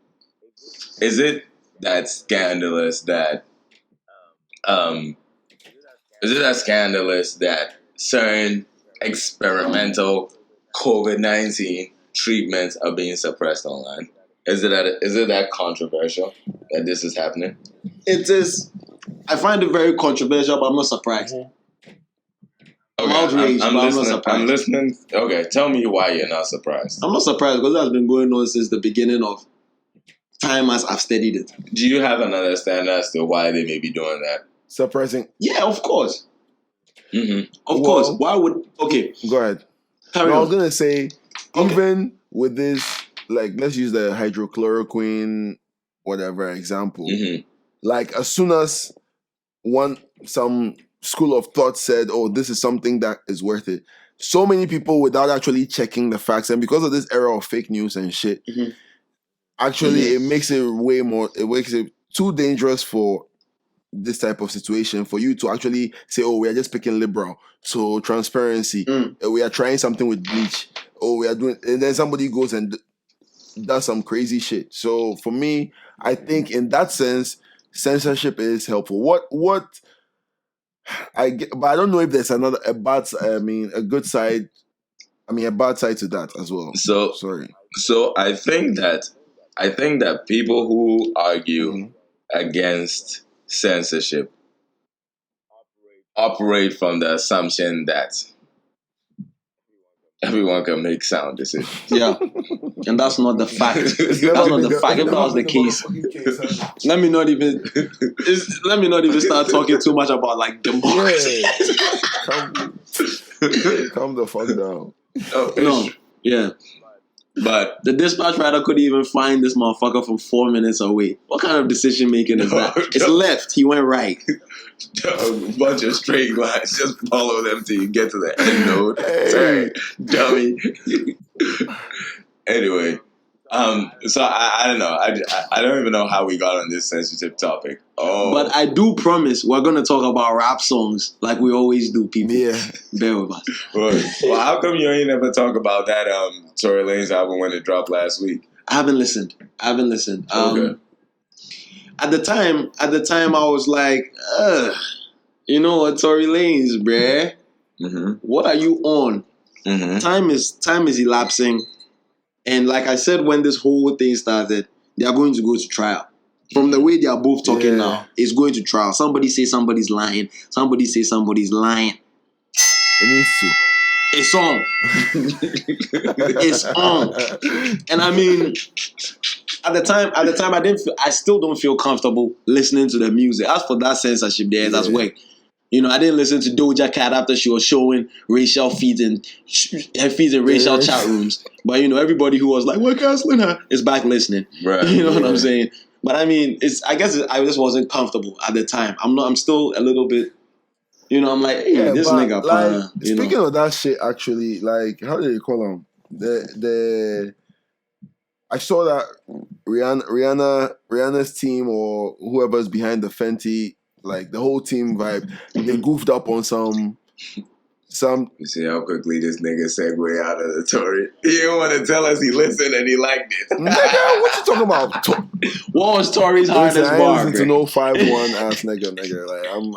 Is it that scandalous that certain experimental COVID-19 treatments are being suppressed online? Is it that controversial that this is happening? It is. I find it very controversial, but I'm not surprised. I'm outraged, I'm not surprised. I'm listening. Okay, tell me why you're not surprised. I'm not surprised because that's been going on since the beginning of time as I've studied it. Do you have an understanding as to why they may be doing that? Suppressing? Yeah, of course. Mm-hmm. Of course. Why would... Okay. Go ahead. I was going to say, even with this... Like, let's use the hydrochloroquine, whatever example. Mm-hmm. Like, as soon as some school of thought said, oh, this is something that is worth it, so many people, without actually checking the facts, and because of this era of fake news and shit, actually, it makes it too dangerous for this type of situation for you to actually say, oh, we are just picking liberal. So, transparency. We are trying something with bleach. Oh, we are doing... And then somebody goes and... does some crazy shit. So for me, I think in that sense, censorship is helpful. But I don't know if there's a bad side to that as well. So sorry. So I think that people who argue against censorship operate from the assumption that everyone can make sound decisions. Yeah. And that's not the fact. That's not the fact. If that was the case, let me not even start talking too much about like democracy. Calm the fuck down. No. Yeah. But the dispatch rider couldn't even find this motherfucker from 4 minutes away. What kind of decision making is that? It's left. He went right. A bunch of straight lines. Just follow them till you get to the end node. Sorry, dummy. Anyway, so I don't know. I don't even know how we got on this sensitive topic. Oh, but I do promise we're gonna talk about rap songs like we always do. People, bear with us. Well, how come you ain't never talk about that Tory Lanez album when it dropped last week? I haven't listened. Okay. At the time, I was like, you know what, Tory Lanez, bruh? What are you on? Time is elapsing, and like I said, when this whole thing started, they are going to go to trial. From the way they are both talking now, it's going to trial. Somebody say somebody's lying. Somebody say somebody's lying. It needs to. It's on. It's on. And I mean, at the time, I still don't feel comfortable listening to the music. As for that censorship there, that's where, you know, I didn't listen to Doja Cat after she was showing racial feeds and her feeds in racial chat rooms. But you know, everybody who was like, "We're canceling her," is back listening. Right. You know what I'm saying? But I mean, I just wasn't comfortable at the time. I'm still a little bit. You know, I'm like, hey, this nigga. Like, speaking of that shit, actually, like, how do you call him? I saw that Rihanna's team or whoever's behind the Fenty, like the whole team vibe, they goofed up on some. You see how quickly this nigga segue out of the Tory. He didn't want to tell us he listened and he liked it. Nigga, what you talking about? What was Tory's hardest bar? I listen to no 5-1 ass nigga. Like I'm.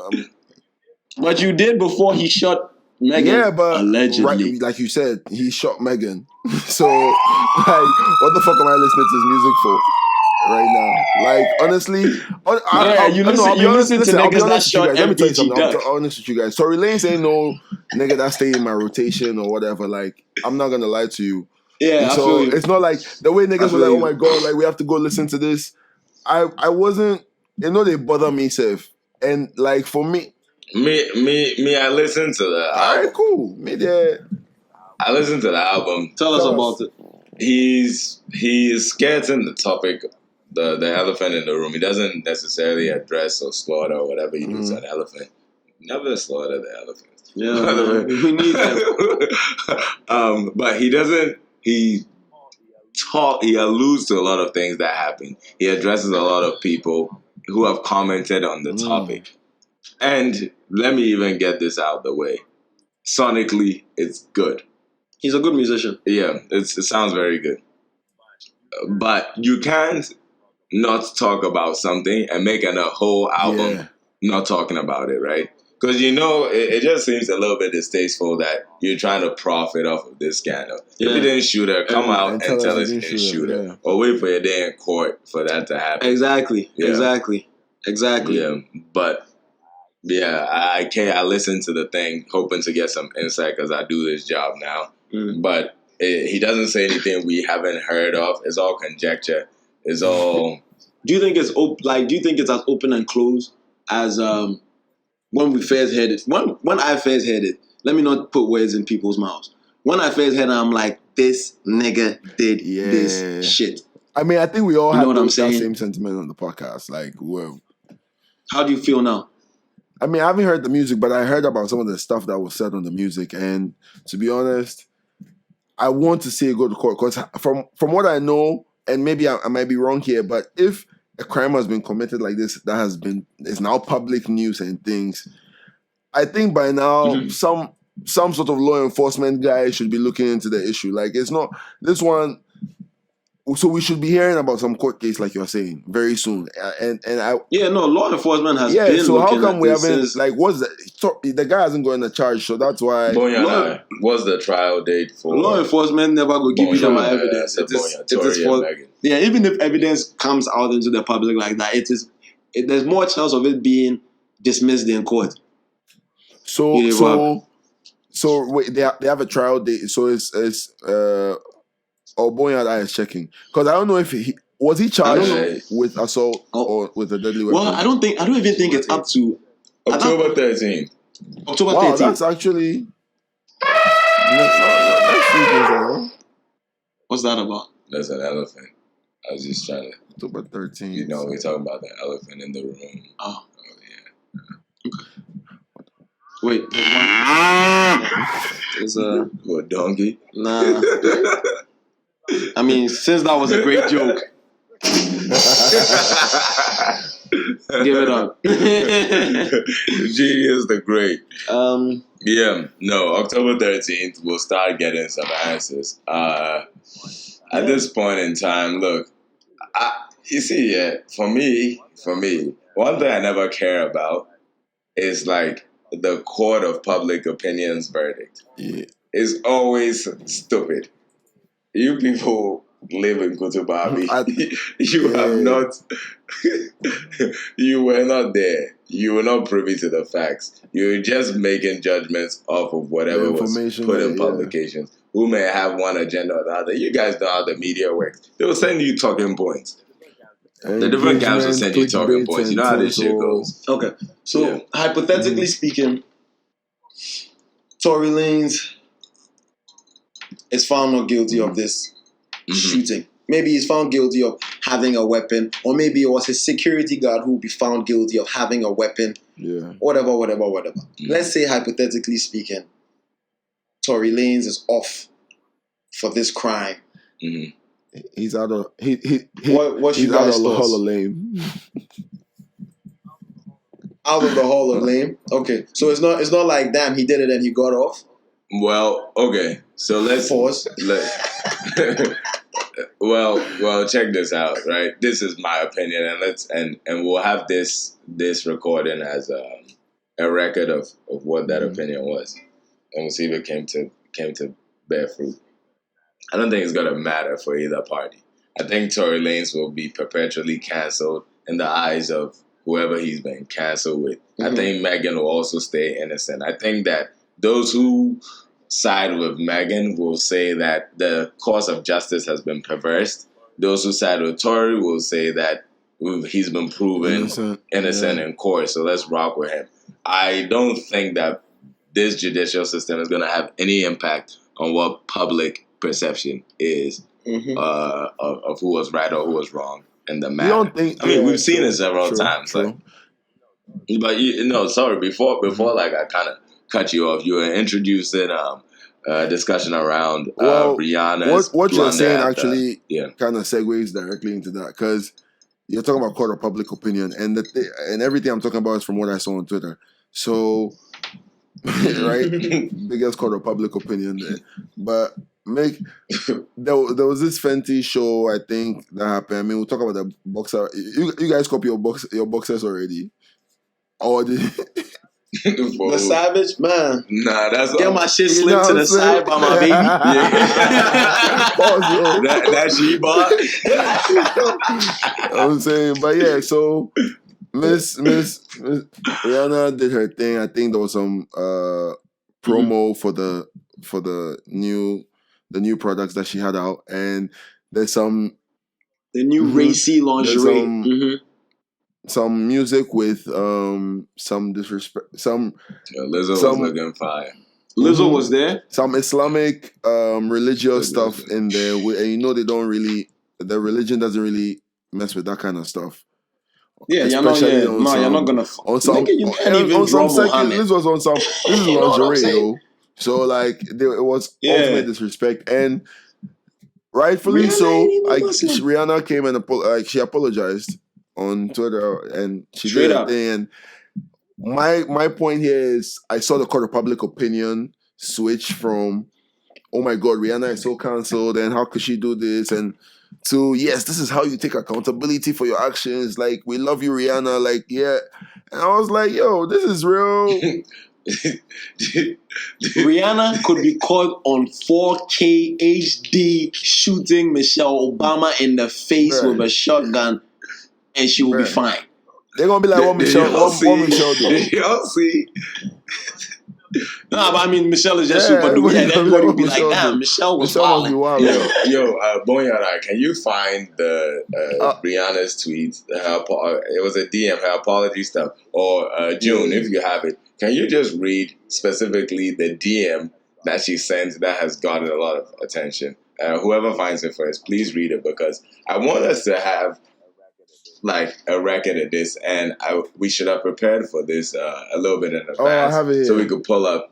But you did before he shot Megan, but allegedly, right, like you said, he shot Megan. So, like, what the fuck am I listening to his music for right now? Like, honestly, you listen to niggas that shot Let me tell you MDG something. Duck. I'm honest with you guys. Tory Lanez ain't no nigga that stay in my rotation or whatever. Like, I'm not gonna lie to you. Yeah, so I feel you. It's not like the way niggas were like, oh my god, like we have to go listen to this. I wasn't. They bother me, safe. And like for me. I listened to the album. Alright, cool. I listened to the album. Tell us about it. He's skirting the topic, the elephant in the room. He doesn't necessarily address or slaughter or whatever he does an elephant. Never slaughter the elephant. Yeah, we need that. But he doesn't. He alludes to a lot of things that happen. He addresses a lot of people who have commented on the topic. And let me even get this out of the way. Sonically, it's good. He's a good musician. Yeah, it sounds very good. But you can't not talk about something and make a whole album not talking about it, right? Because it just seems a little bit distasteful that you're trying to profit off of this scandal. If you didn't shoot her, come out and tell us you didn't shoot her. Yeah. Or wait for your day in court for that to happen. Exactly. Yeah. Exactly. Yeah, but I can't. I listen to the thing hoping to get some insight because I do this job now. But he doesn't say anything we haven't heard of. It's all conjecture. It's all. Do you think it's do you think it's as open and closed as when we first heard it? When I first heard it, let me not put words in people's mouths. When I first heard it, I'm like, this nigga did this shit. I mean, I think we all have that same sentiment on the podcast. Like, well, how do you feel now? I mean, I haven't heard the music, but I heard about some of the stuff that was said on the music, and to be honest, I want to see it go to court because from what I know, and maybe I might be wrong here, but if a crime has been committed like this, is now public news and things, I think by now some sort of law enforcement guy should be looking into the issue. Like it's not this one. So we should be hearing about some court case, like you're saying, very soon. Law enforcement has been. So how come we haven't the guy hasn't gotten a charge? So that's why. Boneyard, what's the trial date for? Law enforcement never go give you them evidence. It is for even if evidence comes out into the public like that, there's more chance of it being dismissed in court. So wait, they have a trial date. So it's Boneyard I is checking because I don't know if he charged with assault or with a deadly weapon. Well, I don't even think it's up to October 13th. October 13th. That's actually. What's that about? That's an elephant. I was just trying to. October 13th. We're talking about the elephant in the room. Oh yeah. Wait, there's one. What, donkey? Nah. I mean, since that was a great joke, give it up. Genius the Great. October 13th, we'll start getting some answers. At this point in time, look, for me, one thing I never care about is like the court of public opinion's verdict. Yeah. It's always stupid. You people live in Kutubabi. You were not there. You were not privy to the facts. You were just making judgments off of whatever was put in publications. Who may have one agenda or the other. You guys know how the media works. They will send you talking points. The different camps will send you talking points. You know how this shit goes. Okay. So, hypothetically speaking, Tory Lanez is found not guilty of this shooting. Maybe he's found guilty of having a weapon, or maybe it was his security guard who will be found guilty of having a weapon. Yeah. Whatever. Let's say, hypothetically speaking, Tory Lanez is off for this crime. He's out of he's out of the Hall of Lame. Out of the Hall of Lame. Okay, so it's not like damn he did it and he got off. Well, okay. So let's pause. Well, check this out, right? This is my opinion, and we'll have this recording as a record of what that opinion was. and we'll see if it came to bear fruit. I don't think it's gonna matter for either party. I think Tory Lanez will be perpetually cancelled in the eyes of whoever he's been cancelled with. I think Megan will also stay innocent. I think that those who side with Megan will say that the course of justice has been perversed. Those who side with Tory will say that he's been proven innocent in court, so let's rock with him. I don't think that this judicial system is going to have any impact on what public perception is of who was right or who was wrong in the matter. We've seen it several times. True. But sorry, before like I kind of cut you off, you were introducing discussion around Rihanna's. What you're saying actually kind of segues directly into that, because you're talking about court of public opinion, and and everything I'm talking about is from what I saw on Twitter. So, right, biggest court of public opinion there. But there was this Fenty show, I think, that happened. I mean, we'll talk about the boxer. You guys copy your boxers already, or did? The Savage, man. Nah, that's get my shit slipped to the side by my baby. That she bought. I'm saying, but yeah, so Miss Rihanna did her thing. I think there was some promo for the new products that she had out, and there's the new racy lingerie. Some music with some disrespect. Lizzo was looking fire. Lizzo was there. Some Islamic religious stuff in there, and they don't really. The religion doesn't really mess with that kind of stuff. Yeah, you're not gonna. On some, this was on some. This is lingerie, though. So like, it was ultimate disrespect, and rightfully so. Rihanna came and she apologized on Twitter, and she did a thing. And my point here is, I saw the court of public opinion switch from, oh my God, Rihanna is so cancelled, and how could she do this? And to, yes, this is how you take accountability for your actions. Like, we love you, Rihanna. Like, yeah. And I was like, yo, this is real. Rihanna could be caught on 4K HD shooting Michelle Obama in the face with a shotgun, and she will be fine. They're gonna be like, what Michelle do? Y'all see? Nah, but I mean, Michelle is just super duper. And everybody will be like, damn, Michelle was wild. Yo, Boneyard, can you find the Rihanna's tweets? It was a DM, her apology stuff. Or June, if you have it, can you just read specifically the DM that she sent that has gotten a lot of attention? Whoever finds it first, please read it, because I want us to have like a record of this, and we should have prepared for this a little bit in advance, I have it here, so we could pull up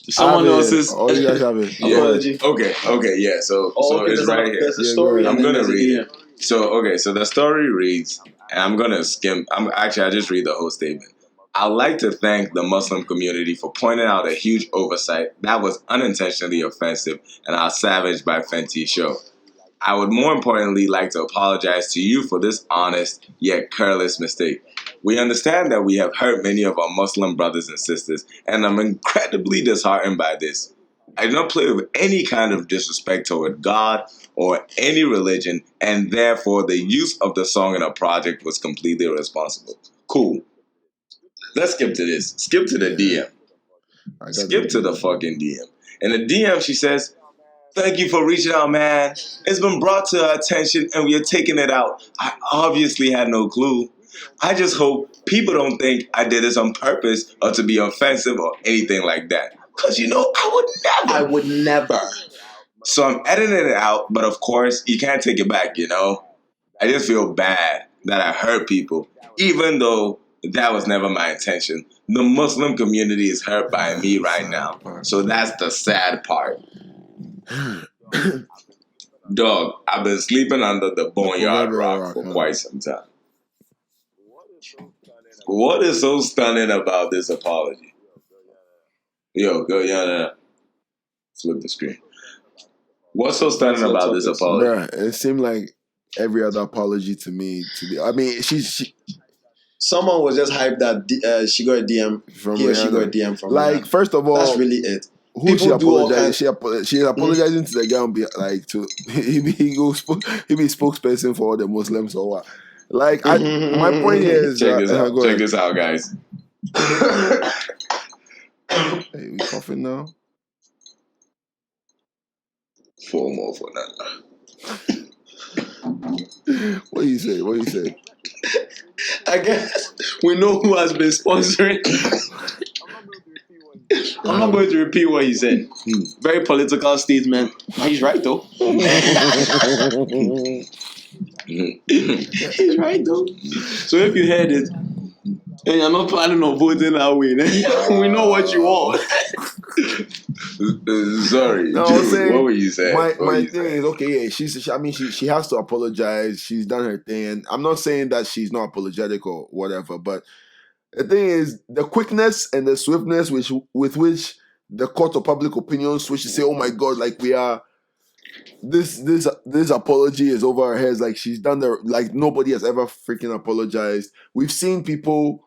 someone else's. Oh, you guys have it. Apology. Okay, yeah. So it's right here. There's a story. I'm gonna read it. So the story reads, and I'm gonna skim. I just read the whole statement. I'd like to thank the Muslim community for pointing out a huge oversight that was unintentionally offensive in our Savage by Fenty show. I would more importantly like to apologize to you for this honest yet careless mistake. We understand that we have hurt many of our Muslim brothers and sisters, and I'm incredibly disheartened by this. I do not play with any kind of disrespect toward God or any religion, and therefore the use of the song in a project was completely irresponsible. Cool. Let's skip to this. Skip to the DM. Skip to the fucking DM. In the DM, she says, "Thank you for reaching out, man. It's been brought to our attention and we are taking it out. I obviously had no clue. I just hope people don't think I did this on purpose or to be offensive or anything like that. Because, I would never. So I'm editing it out, but of course, you can't take it back, I just feel bad that I hurt people, even though that was never my intention. The Muslim community is hurt by me right now. So that's the sad part. Dog, I've been sleeping under the Boneyard rock for quite some time. What is so stunning about this apology? Yo, go, flip the screen. What's so stunning about this apology? Bruh, it seemed like every other apology to me today. I mean, Someone was just hyped that she got a DM from he or Rihanna. she got a DM from like Rihanna. first of all, That's really it. Who she apologizing? She's apologizing to the guy and be like to he be spokesperson for all the Muslims or what? Like my point here is check this out, guys. Hey, we coughing now? 4 more for that. What do you say? I guess we know who has been sponsoring. I'm not going to repeat what he said. Very political statement. He's right though. He's right though. So if you heard it, and you're not planning on voting that way, then we know what you want. Sorry, no, Joe, saying, what were you saying? My thing is okay. Yeah, she has to apologize. She's done her thing, and I'm not saying that she's not apologetic or whatever. But the thing is, the quickness and the swiftness with which the court of public opinion switch to say, "Oh my God, like we are." This apology is over her head. Like she's done like nobody has ever freaking apologized. We've seen people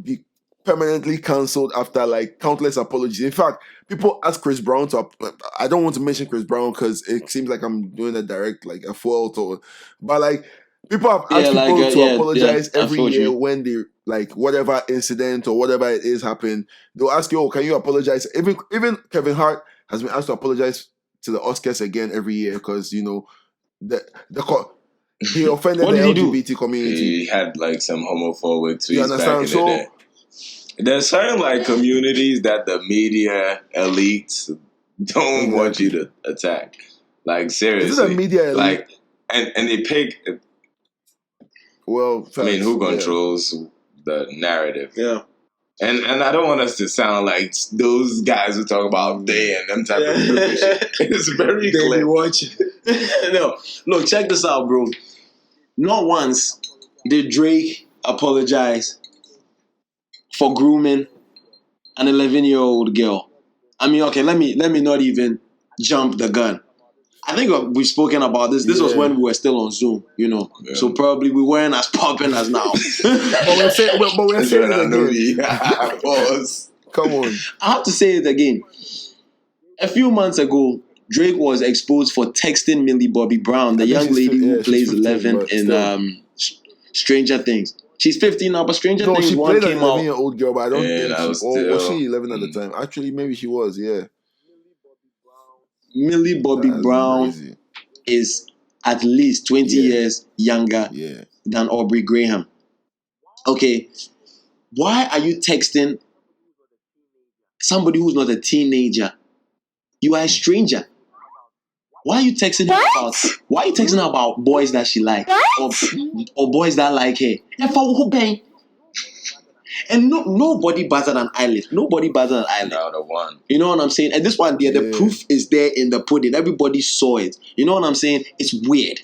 be permanently cancelled after like countless apologies. In fact, people ask Chris Brown to. I don't want to mention Chris Brown because it seems like I'm doing a direct like a fault but like people have asked people to apologize every year when they like whatever incident or whatever it is happened. They'll ask you, "Oh, can you apologize?" Even Kevin Hart has been asked to apologize to the Oscars again every year because he offended the LGBT community. He had like some homophobic tweets back in the day. There's certain like communities that the media elites don't want you to attack. Like seriously, is it a media elite? Like and they pick. Well, facts, who controls the narrative? Yeah. And I don't want us to sound like those guys who talk about they and them type of shit. It's very clear. Watch. No, look, check this out, bro. Not once did Drake apologize for grooming an 11-year-old girl. I mean, okay, let me not even jump the gun. I think we've spoken about this. This was when we were still on Zoom, Yeah. So probably we weren't as popping as now. but we're saying it again. Come on. I have to say it again. A few months ago, Drake was exposed for texting Millie Bobby Brown, the young lady who plays 11 in Stranger Things. She's 15 now, but Stranger Things 1 came out. No, she played an 11-year-old girl, but I don't think was she 11 at the time? Actually, maybe she was, yeah. Millie Bobby Brown is at least 20 years younger than Aubrey Graham. Okay, why are you texting somebody who's not a teenager? You are a stranger. Why are you texting her about? Why are you texting her about boys that she likes or boys that like her? And for who bang? And nobody batted an eyelid. Nobody batted an eyelid. Out of one. You know what I'm saying? And this one there, the proof is there in the pudding. Everybody saw it. You know what I'm saying? It's weird.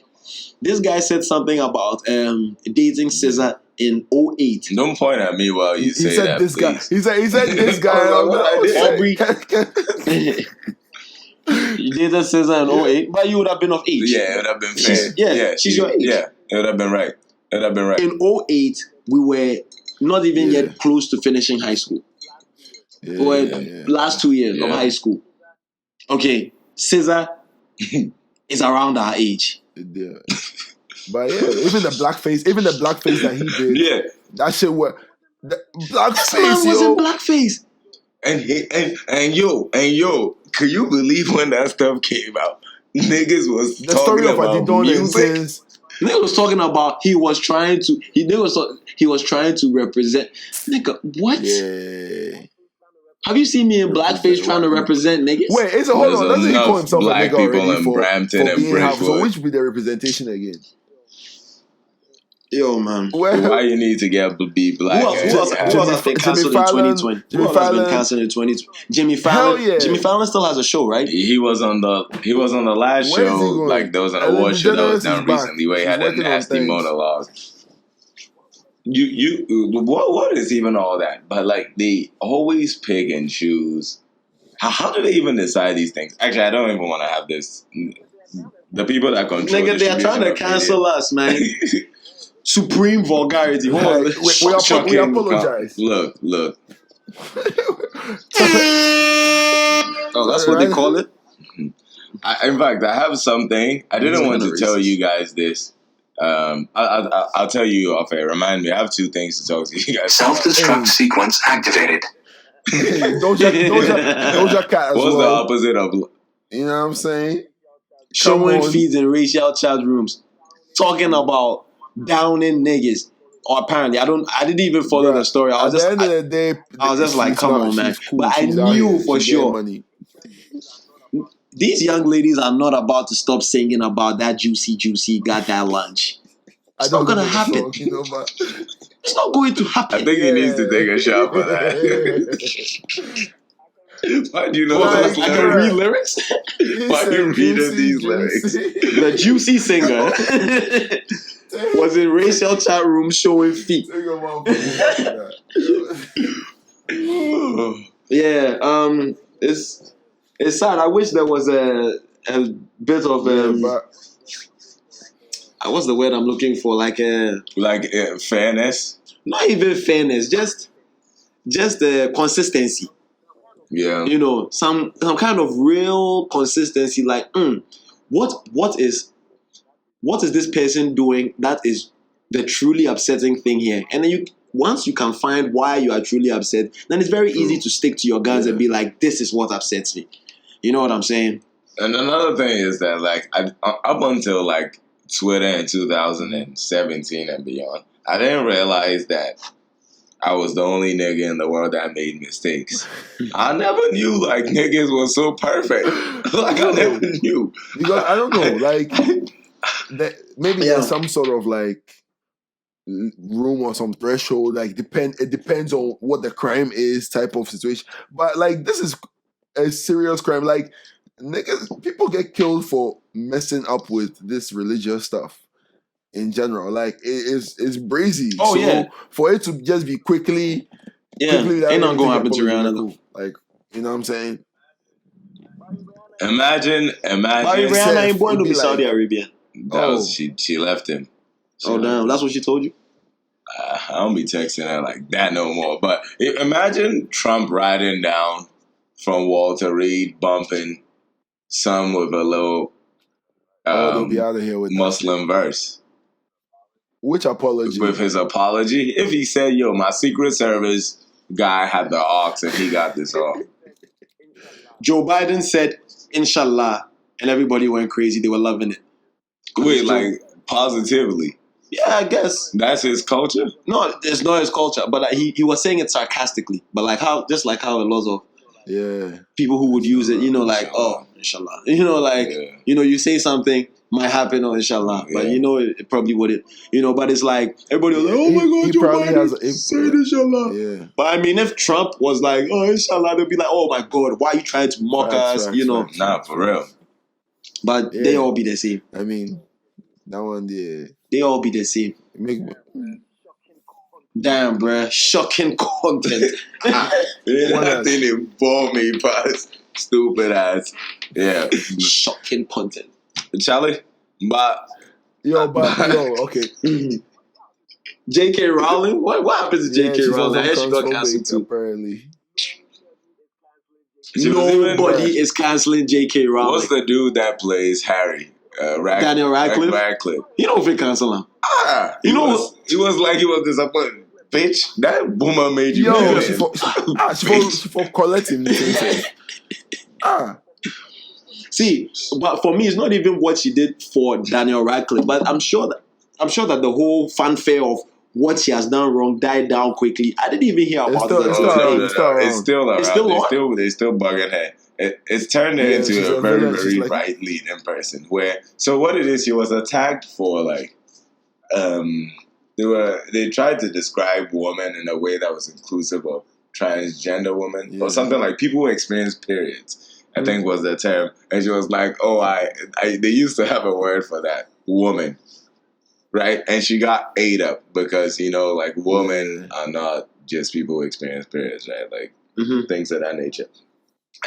This guy said something about dating Caesar in 2008. Don't point at me while you say that, this please. He said this guy. Aubrey. You dated Caesar in 2008, but you would have been of age. Yeah, it would have been fair. She's your age. Yeah, it would have been right. It would have been right. In 2008, we were not even yet close to finishing high school. Last 2 years of high school. Okay, Caesar is around our age. Yeah. But even the blackface that he did, that shit was blackface. Was in blackface. And yo, could you believe when that stuff came out? Niggas was the talking about music. Nigga was talking about he was trying to represent. Nigga, what? Yeah. Have you seen me in blackface trying to represent niggas? Wait, hold on. Doesn't he call himself a nigga already for Brampton and being half? So Brentwood? which would be the representation again? Yo, man. Why you need to be black? Who else has been cancelled in 2020? Who else has been cancelled in 2020? Jimmy Fallon. Hell yeah. Jimmy Fallon still has a show, right? He was on the last show. Like there was an award show that was done recently where he had a nasty monologue. What is even all that? But like they always pick and choose. How do they even decide these things? Actually, I don't even want to have this. The people that control. Nigga, they are trying to cancel us, man. supreme vulgarity. We apologize. Look. Oh, that's what they call it? In fact, I have something. I didn't want to tell you guys this. I'll tell you off air. Remind me. I have 2 things to talk to you guys. Self-destruct sequence activated. Doja Cat. What's the opposite of? You know what I'm saying? Showing feeds in racial chat rooms, talking about downing niggas. Or apparently, I didn't even follow the story. At the end of the day, I was just like, come on, man. Cool. But I knew for sure. These young ladies are not about to stop singing about that juicy got that lunch. It's not gonna happen. It's not going to happen. I think he needs to take a shot for that. Why do you know those I can read lyrics? Why do you read these lyrics? The juicy singer was in racial chat room showing feet. Yeah, it's sad. I wish there was a bit of what's the word I'm looking for? Like fairness. Not even fairness, just consistency. Yeah, you know, some kind of real consistency. Like, what is this person doing that is the truly upsetting thing here? And then once you can find why you are truly upset, then it's very easy to stick to your guns and be like, this is what upsets me. You know what I'm saying? And another thing is that, like, up until like Twitter in 2017 and beyond, I didn't realize that I was the only nigga in the world that made mistakes. I never knew like niggas were so perfect. Like I never knew. Because I don't know, like maybe there's some sort of like room or some threshold. Like it depends on what the crime is, type of situation. But like this is a serious crime. Like niggas, people get killed for messing up with this religious stuff. In general, like it's brazy. Oh, so for it to just be quickly ain't not gonna happen to Rihanna. Like, you know what I'm saying? Imagine. Rihanna ain't born to be Saudi Arabia. She left him. Damn, that's what she told you? I don't be texting her like that no more. But imagine Trump riding down from Walter Reed, bumping some with a little they'll be out of here with Muslim verse. Which apology? With his apology. If he said, yo, my Secret Service guy had the aux and he got this off. Joe Biden said, Inshallah, and everybody went crazy. They were loving it. Wait, like, positively? Yeah, I guess. That's his culture? No, it's not his culture. But like, he was saying it sarcastically. But like how a lot of people who would use it, you know, like, oh, Inshallah. You know, like, you know, you say something, might happen on Inshallah, but you know it probably wouldn't. You know, but it's like everybody was like, "Oh my God, Joe Biden said Inshallah." Yeah. But I mean, if Trump was like, "Oh Inshallah," they'd be like, "Oh my God, why are you trying to mock us?" You know, nah, for real. But they all be the same. I mean, that one, they all be the same. Damn, bruh, shocking content. Nothing involved me, past stupid ass. Yeah, shocking content. Charlie, okay. J.K. Rowling? What happened to J.K. Rowling? She got cancelled too. Apparently. Nobody is cancelling J.K. Rowling. What's the dude that plays Harry? Daniel Radcliffe? You know if he cancel him. He was disappointed. Bitch, that boomer made you. She for collecting. See, but for me, it's not even what she did for Daniel Radcliffe. But I'm sure that the whole fanfare of what she has done wrong died down quickly. I didn't even hear about it. It's still around. They're still bugging her. It's turned her into a very, very right leading person. So what it is, she was attacked for like, they tried to describe women in a way that was inclusive of transgender women or something like people who experience periods. I think was the term, and she was like, "Oh, they used to have a word for that, woman, right?" And she got ate up because like women are not just people who experience periods, right? Like things of that nature.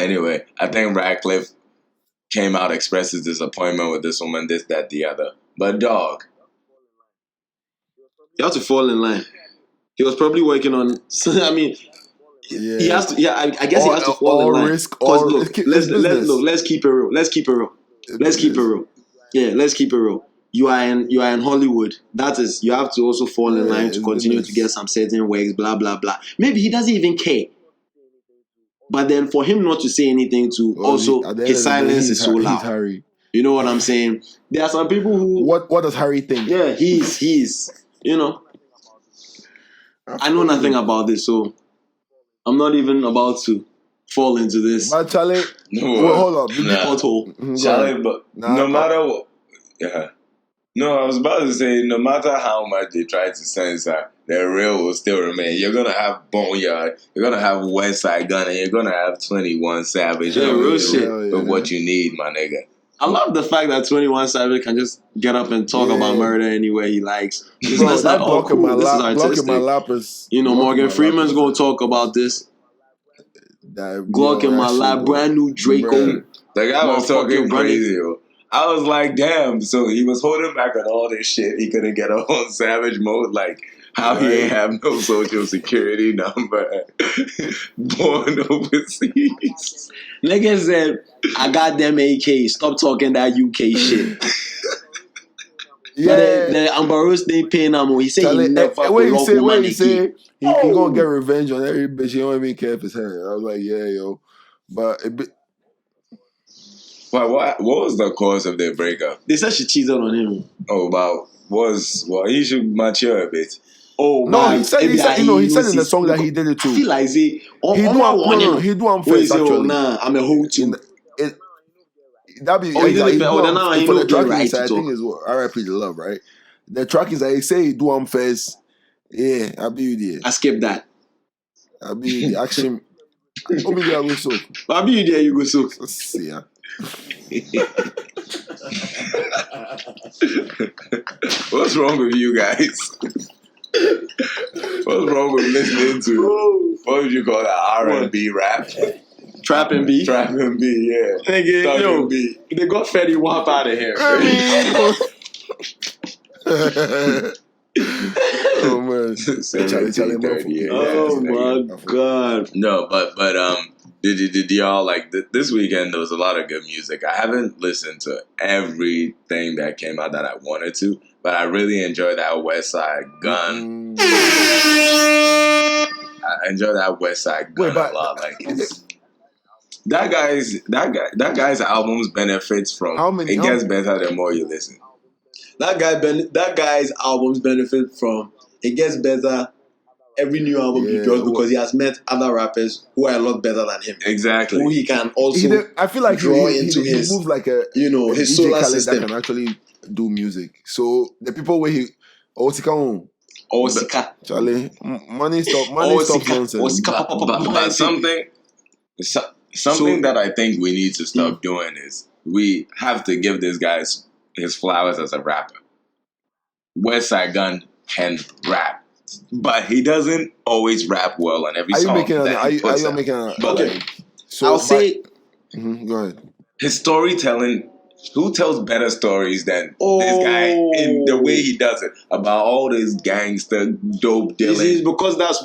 Anyway, I think Radcliffe came out, expressed his disappointment with this woman, this, that, the other. But dog, You have to fall in line. He was probably working on. I mean, he has to. Yeah, I guess he has to fall in line. Because look, let's keep it real. Let's keep it real. Yeah, let's keep it real. You are in Hollywood. That is, you have to also fall in line to continue to get some certain works. Blah blah blah. Maybe he doesn't even care. But then for him not to say anything his silence is so loud. Harry. You know what I'm saying? There are some people who. What does Harry think? Yeah, he's. I know nothing about this, so I'm not even about to fall into this. But Charlie, hold on. Charlie, but no matter what, No, I was about to say, no matter how much they try to censor, the real will still remain. You're gonna have Boneyard, you're gonna have Westside Gunn, and you're gonna have 21 Savage. Yeah, real shit. With what you need, my nigga. I love the fact that 21 Savage can just get up and talk about murder anywhere he likes. Bro, that blocking my lap is... Morgan Freeman's gonna talk about this. Glock in my lap, brand new Draco. The guy was talking crazy, I was like, damn, so he was holding back on all this shit. He couldn't get on Savage mode, like how he ain't have no social security number, born overseas. Nigga said, I got them AK, stop talking that UK shit. But the Amber Rose didn't pay no more. He said he never fuck with local money. He gonna get revenge on every bitch. He don't even care if it's her. I was like, yeah, yo. But... What was the cause of their breakup? They said she cheated on him. Oh, he should mature a bit. Oh, no, he said in the song that he did it too. I feel like he do him first, actually. Nah, I'm a whole too. That be for the track I think is what RIP the love, right? The track is I say he do him first. Yeah, I'll be there. I skip that. I'll be the action. I'll be there, you go soak. See ya. What's wrong with you guys? What's wrong with listening to what would you call that R&B rap? Trap and B? Trap and B, yeah. Nigga, they got Fetty Wap out of here. Oh man, oh my god. No, but did y'all like this weekend? There was a lot of good music. I haven't listened to everything that came out that I wanted to, but I really enjoyed that Westside Gunn. I enjoy that Westside Gunn a lot. Like that guy's albums benefits from. It gets better the more you listen. That guy's albums benefit from. It gets better. Every new album he draws because he has met other rappers who are a lot better than him. Exactly. Who he can also I feel like draw into his moves like a his solar system that can actually do music. So the people where he Charlie, money stop nonsense. But something that I think we need to stop doing is we have to give this guy his flowers as a rapper. Westside Gunn can rap. But he doesn't always rap well on every song. Are you making okay. So I'll say... Go ahead. His storytelling... Who tells better stories than this guy in the way he does it? About all this gangster, dope dealing. This is because that's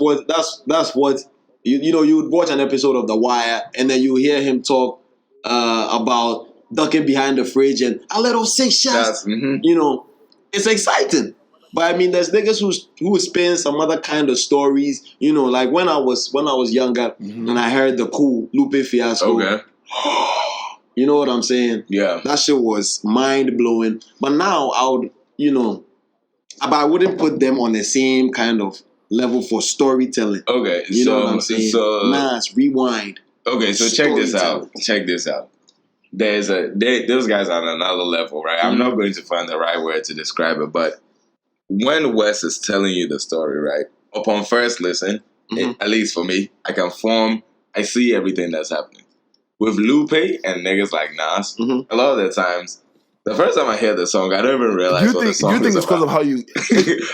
what... You would watch an episode of The Wire and then you hear him talk about ducking behind the fridge and a little 6 shots. It's exciting. But I mean, there's niggas who spin some other kind of stories. Like when I was younger and I heard the cool Lupe fiasco. Okay. You know what I'm saying? Yeah. That shit was mind blowing. But now I would, but I wouldn't put them on the same kind of level for storytelling. Okay. You know what I'm saying? Nas, rewind. Okay, so check this out. Those guys are on another level, right? I'm not going to find the right word to describe it, but when Wes is telling you the story, right? Upon first listen, at least for me, I see everything that's happening. With Lupe and niggas like Nas, a lot of the times, the first time I hear the song, I don't even realize what the song is. Do you think it's because of how you...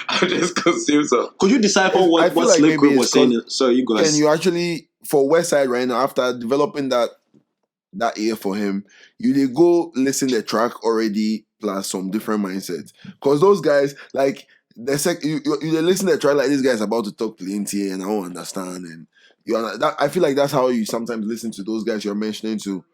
I'm just confused. Could you decipher what Slick Rick was saying? Sorry, you guys. And you actually, for Westside right now, after developing that ear for him, you go listen the track already plus some different mindsets. Because those guys, like you listen to try like this guy's about to talk plenty and I don't understand and I feel like that's how you sometimes listen to those guys you're mentioning to.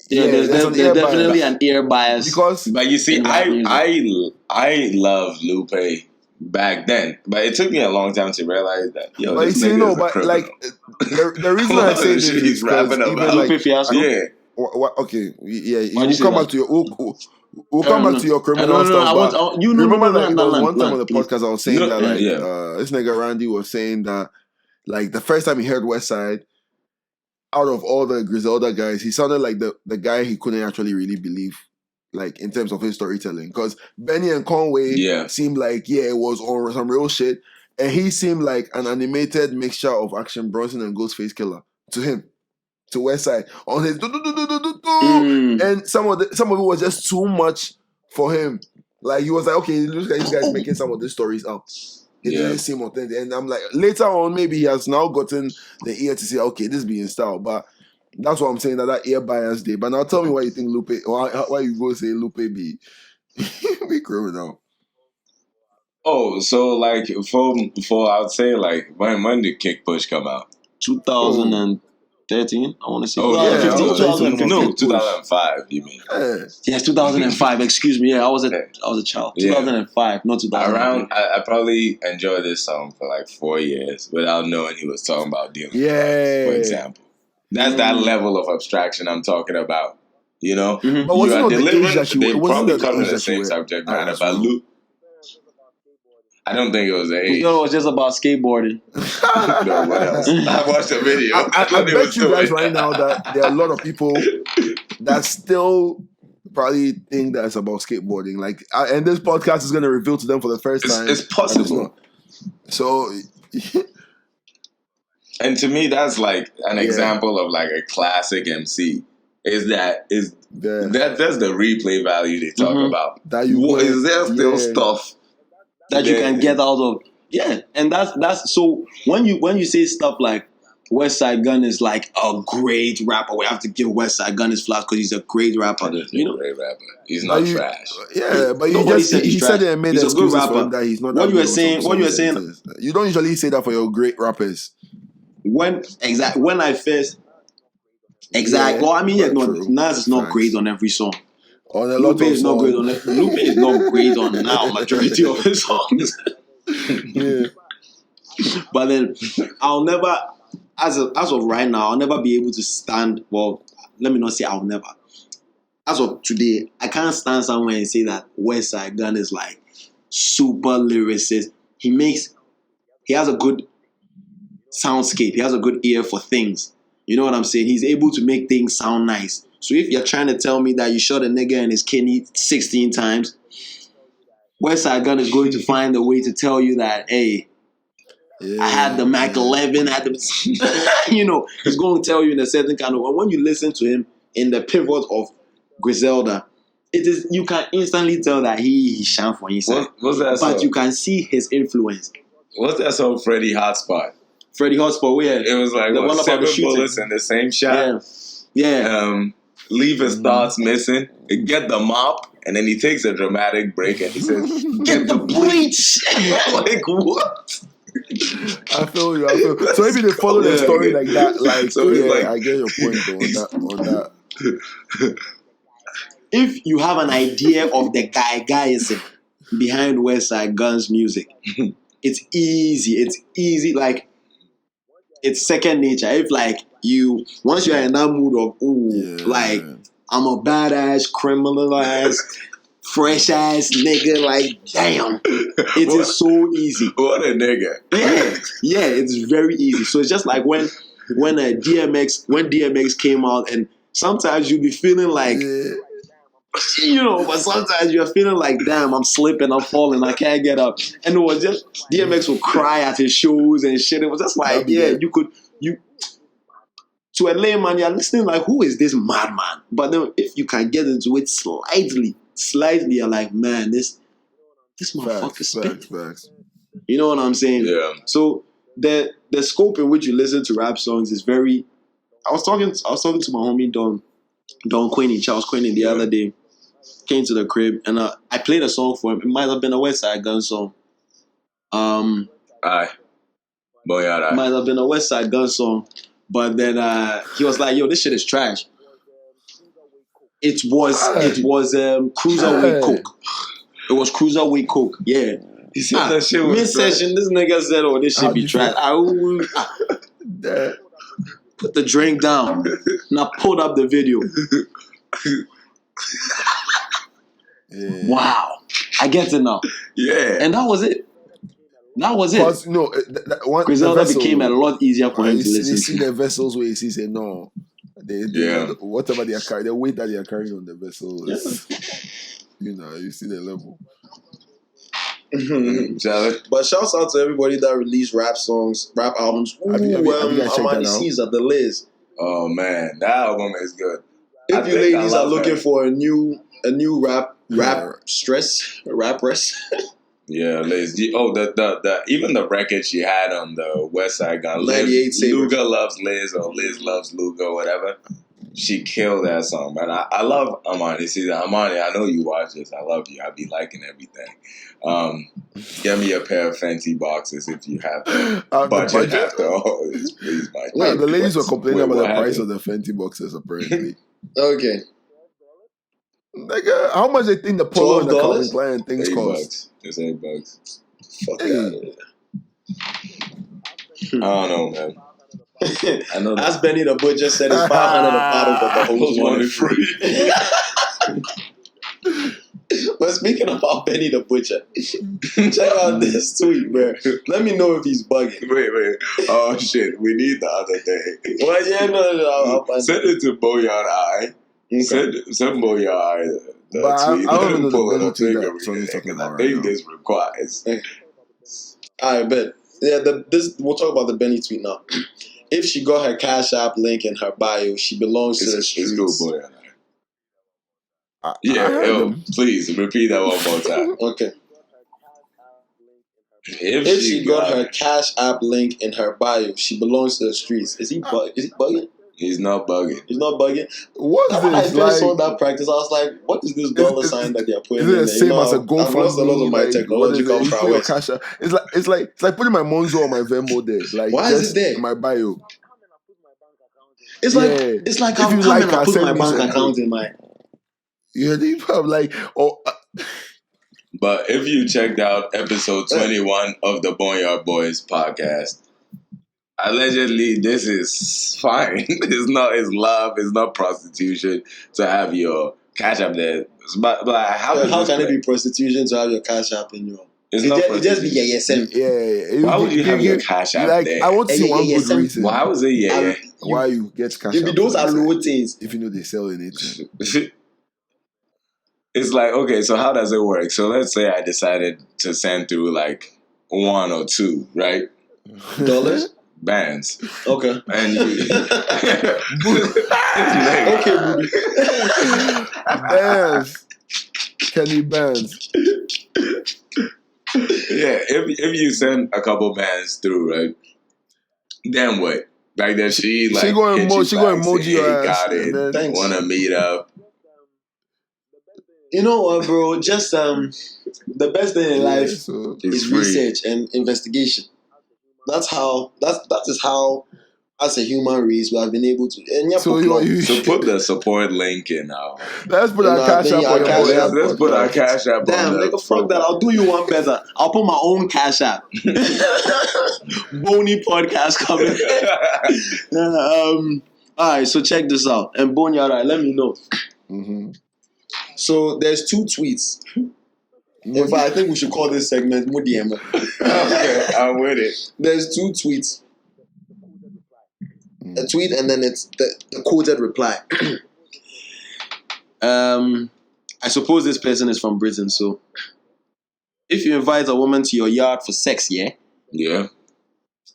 Yeah, there's definitely an ear bias. But you see, I loved Lupe back then, but it took me a long time to realize that. Yo, but this you see, nigga no, is a but criminal. like the reason I say this is he's rapping about Lupe Fiasco. Yeah. Okay, yeah, Why'd you say come that? back to your. We'll come back to your criminal stuff. You remember that there was one time please. on the podcast I was saying that this nigga Randy was saying that like the first time he heard Westside, out of all the Griselda guys, he sounded like the guy he couldn't actually really believe, like in terms of his storytelling. Because Benny and Conway seemed like it was on some real shit, and he seemed like an animated mixture of Action Bronson and Ghostface Killer to him. To Westside on his and some of it was just too much for him. Like he was like, okay, it looks like this guy's making some of these stories up. It didn't seem authentic. And I'm like, later on, maybe he has now gotten the ear to say, okay, this be in style. But that's what I'm saying, that ear bias day. But now tell me why you think Lupe, or why you go say Lupe be criminal. Oh, so like for I would say like when did Kick Push come out? 2013, I want to say. 2015. No, 2005. You mean? Yes, 2005. Excuse me. Yeah, I was a child. 2005, not 2000. I probably enjoyed this song for like 4 years without knowing he was talking about dealing. For example, that's that level of abstraction I'm talking about. You know, but wasn't on the age that you they wasn't probably the cover age the that same you subject matter, but Luke. I don't think it was the age. You know, it was just about skateboarding. No, what else? I watched the video. I bet you guys right now that there are a lot of people that still probably think that it's about skateboarding. Like, and this podcast is going to reveal to them for the first time. It's possible. So, and to me, that's like an example of like a classic MC. That's the replay value they talk about. Is there still stuff that you can get out of? Yeah, and that's so when you say stuff like Westside Gunn is like a great rapper, we have to give Westside Gunn his flowers because he's a great rapper. You know, great rapper. He's not trash. Yeah, but he said it and made excuses for him that he's not. What you were saying. You don't usually say that for your great rappers. When I first. Exactly. Well, I mean, Nas is not great on every song. Lupe is not great on now majority of his songs. But then I'll never, as of right now, I'll never be able to stand. Well, let me not say I'll never. As of today, I can't stand somewhere and say that Westside Gunn is like super lyricist. He has a good soundscape. He has a good ear for things. You know what I'm saying? He's able to make things sound nice. So if you're trying to tell me that you shot a nigga in his kidney 16 times, Westside Gunn is going to find a way to tell you that, hey, I had the Mac 11, you know, he's going to tell you in a certain kind of way. When you listen to him in the pivot of Griselda, you can instantly tell that he shan for himself. What's that song? But you can see his influence. What's that song, Freddie Hotspot? Freddie Hotspot, where it was like one 7 bullets in the same shot. Yeah. Leave his thoughts missing. Get the mop, and then he takes a dramatic break and he says, "Get the bleach." Like what? I feel you. So maybe they follow the story like that. Like, so I get your point though, on that. If you have an idea of the guyism behind Westside Gunn's music, it's easy. It's easy. Like, it's second nature. If like once you're in that mood of like I'm a badass, criminal ass, fresh ass nigga, like damn, it is so easy. What a nigga. Yeah, it's very easy. So it's just like when DMX came out, and sometimes you be feeling like you know, but sometimes you're feeling like, damn, I'm slipping, I'm falling, I can't get up. And it was just, DMX would cry at his shows and shit. It was just like, to a layman, you're listening like, who is this madman? But then if you can get into it slightly, you're like, man, this motherfucker spit. You know what I'm saying? Yeah. So the scope in which you listen to rap songs is very. I was talking to my homie Don Quinny, Charles Quinny, the other day. Came to the crib and I played a song for him. It might have been a Westside Gunn song. Aye. Boneyard, aye. Might have been a West Side Gun song, but then he was like, "Yo, this shit is trash." It was cruiserweight coke. It was cruiserweight coke. Yeah. He said that shit was mid-session, this nigga said, "Oh, this shit be trash." Put the drink down. And I pulled up the video. Yeah. Wow. I get it now. Yeah. And that was it. That was it. Plus, no, Griselda became a lot easier for him to listen to. You see the vessels where he say no. Whatever they are carrying, the weight that they are carrying on the vessel is, you see the level. But shouts out to everybody that released rap songs, rap albums. Amanisi's at the list. Oh man, that album is good. If you ladies are looking for a new rap rest. Yeah, Liz. The even the record she had on the West Side Gun, 98 Luga loves Liz or Liz loves Luga, whatever. She killed that song, man. I love Amani. See, Amani, I know you watch this. I love you. I be liking everything. Get me a pair of Fenty boxes if you have the budget after all. Please, Mike. The ladies were complaining about the price of the Fenty boxes, apparently. Okay. Nigga, how much they think the Polo and the Calvin Klein things cost? It's $8. Fuck that. I don't know, man. I know. As Benny the Butcher said, it's $500 a bottle, but the host wanted free. But speaking about Benny the Butcher, check out this tweet, bro. Let me know if he's bugging. Wait. Oh shit, we need the other day. Well, yeah, no. Send it to Boneyard Eye. Send Boneyard the tweet. I don't know pull it the up because I think this requires. I bet. Yeah, we'll talk about the Benny tweet now. If she got her Cash App link in her bio, she belongs to the streets. It's good, Boneyard. Please repeat that one more time. Okay. If she got her Cash App link in her bio, she belongs to the streets. Is he bugging? He's not bugging. He's not bugging. What's this? When I first saw that practice, I was like, what is this dollar sign that they're putting in there? Is it the same as a GoFundMe? I've lost a lot of my technological prowess. It's like putting my Monzo or my Venmo there. Like, why is it there? In my bio. It's like I'm coming and put my bank account in my... Yeah, they probably like... But if you checked out episode 21 of the Boneyard Boys podcast, allegedly this is fine. It's love. It's not prostitution to have your Cash App there. But how can it be prostitution to have your Cash App in your... It just be yourself. Yeah. Why would you have your Cash App there? I want to see one good reason. Why was it why you get Cash App? Those are low things. If you know they sell in it. It's like, okay, so how does it work? So let's say I decided to send through like 1 or 2, right? Dollars? Bands. Okay. And you... Okay, booty. Bands. Kenny Bands. Yeah, if you send a couple bands through, right? Then what? Like that she go emoji your ass. Got it. Want to meet up? You know what, bro? Just the best thing in life is research and investigation. That is how, as a human race, we have been able to. So put the support link in now. Let's put our Cash App on your Let's put our Cash App on. Damn, nigga, fuck that. I'll do you one better. I'll put my own Cash App. Boney podcast coming. Alright, so check this out. And Boneyard, let me know. Mm-hmm. So there's 2 tweets. In fact, I think we should call this segment Mudiema. Okay, I'm with it. There's 2 tweets. A tweet and then it's the quoted reply. I suppose this person is from Britain, so if you invite a woman to your yard for sex, yeah,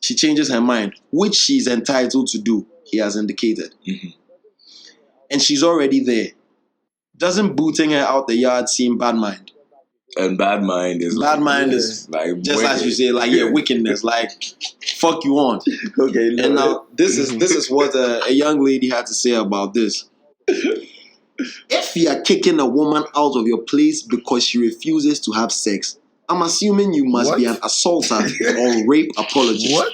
she changes her mind, which she's entitled to do, he has indicated, and she's already there. Doesn't booting her out the yard seem bad mind? And bad mind is like just wicked. As you say, like wickedness, like fuck you on. Okay, no, and now this is what a young lady had to say about this. If you are kicking a woman out of your place because she refuses to have sex, I'm assuming you must be an assaulter or rape apologist. What?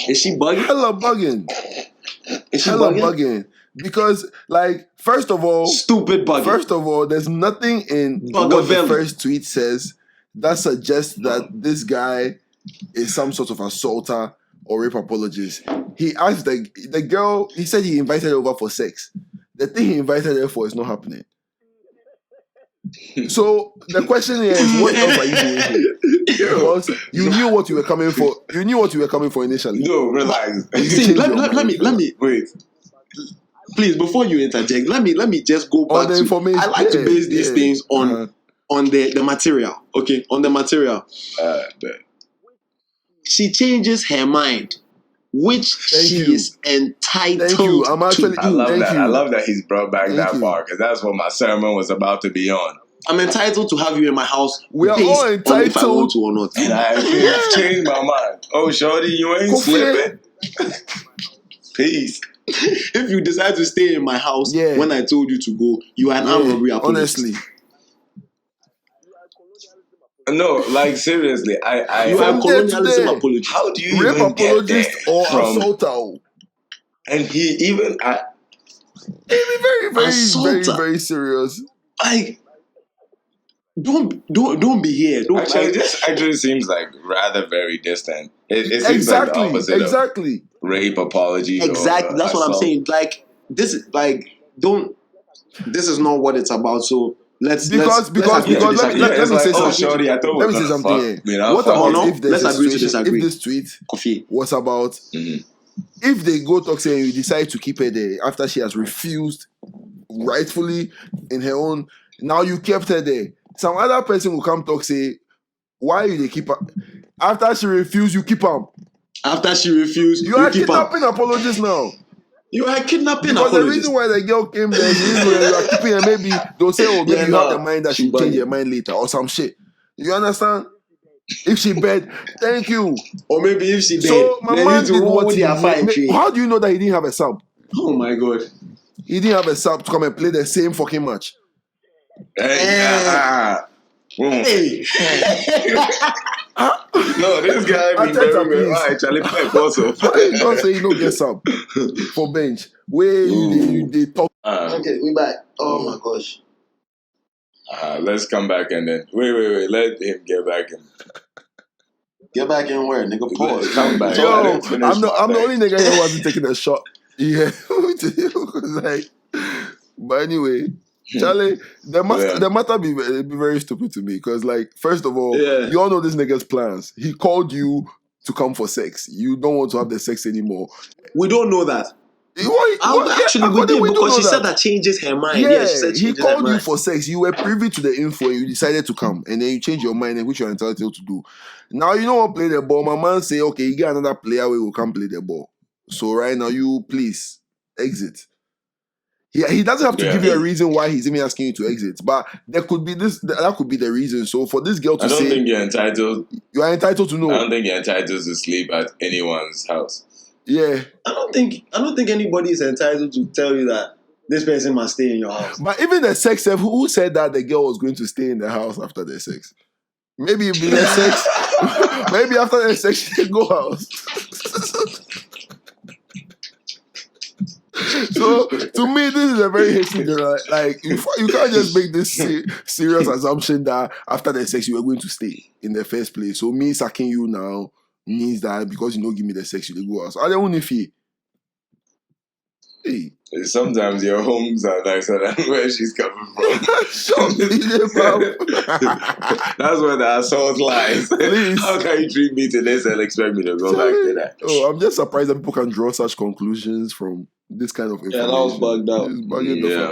Is she bugging? Hella bugging. Is she Hella bugging? Because, like, first of all, stupid bugging. First of all, there's nothing in what the first tweet says that suggests that this guy is some sort of assaulter or rape apologist. He asked the girl, he said he invited her over for sex. The thing he invited her for is not happening. So the question is, what else are you doing here? Because you knew what you were coming for. You knew what you were coming for initially. No, relax. See, let me wait. Please, before you interject, let me just go back the to information. I like to base these things on the material. Okay, on the material. She changes her mind, which she is entitled to. I love that he's brought back that far, because that's what my sermon was about to be on. I'm entitled to have you in my house. We are all entitled if I want to or not. And I changed my mind. Oh, shorty, you ain't slipping. Peace. If you decide to stay in my house when I told you to go, you are an armed robbery apologist. Honestly. No, like seriously, you are colonialism apologist. How do you rape even apologist get or from, assaulter? And he even very, very serious. Like, don't be here. This actually seems like rather very distant. It seems like the opposite of rape apology. Exactly, that's what I'm saying. Like this is This is not what it's about. So let me say something. What about if there's let's agree to disagree. If this tweet was about if they go talk say you decide to keep her there after she has refused rightfully in her own, now you kept her there. Some other person will come talk say, why you they keep her? After she refused, you keep her. After she refused, you are kidnapping apologists now. You are kidnapping because apologists. The reason why the girl came there is you are keeping her. Maybe they'll say, oh, maybe you have the mind that she'll change her mind later or some shit. You understand? If she bed, thank you. Or maybe if she bed, so my man did what he did. How do you know that he didn't have a sub? Oh my god. He didn't have a sub to come and play the same fucking match. Hey. No, this guy be very actually Pep also. Don't say you don't get sub for bench. Where they talk. Okay, we back. Oh my gosh. Let's come back and then wait. Let him get back in. Get back in where, nigga? Pause. Come back. Yo, I'm the only nigga here who hasn't taken a shot. Yeah, like. But anyway. Charlie, the matter be very stupid to me because, like, first of all, you all know this nigga's plans. He called you to come for sex. You don't want to have the sex anymore. We don't know that. Actually, we did because she said that changes her mind. Yeah, she said he called you for sex. You were privy to the info and you decided to come, and then you changed your mind, which you're entitled to do. Now you don't want to play the ball. My man say, okay, you get another player where will come play the ball. So right now, you please exit. He doesn't have to give you a reason why he's even asking you to exit, but there could be that could be the reason. So for this girl to say, I don't think you're entitled. You are entitled to know. I don't think you're entitled to sleep at anyone's house. Yeah, I don't think anybody is entitled to tell you that this person must stay in your house. But even the sex, who said that the girl was going to stay in the house after the sex? Maybe it'd be the sex. Maybe after the sex she can go out. So to me, this is a very hasty girl. Like you can't just make this serious assumption that after the sex you were going to stay in the first place. So me sucking you now means that because you don't give me the sex, you go out. So I don't want to hey. Sometimes your homes are nicer than where she's coming from. That's where the assault lies. Please. How can you treat me to this and expect me to go back to that? Oh, I'm just surprised that people can draw such conclusions from this kind of information. Yeah, that was bugged out.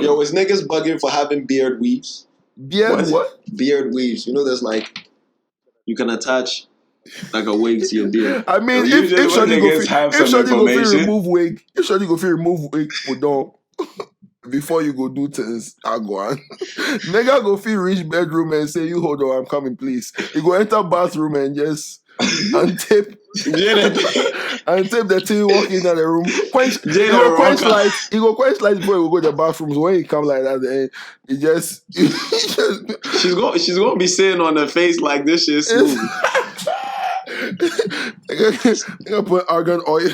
Yo, is niggas bugging for having beard weaves? Beard what? Beard weaves. You know, there's like you can attach like a wig to your beard. I mean, if Shadi go remove wig put on before you go do things, I go on. Nigga go feel reach bedroom and say, you hold on, I'm coming, please. You go enter bathroom and just untip the thing, walk into the room, quench lights. He go quench lights before he go to the bathroom. So when he come like that, then he just she's gonna be saying on her face like this shit smooth. You gonna put argan oil.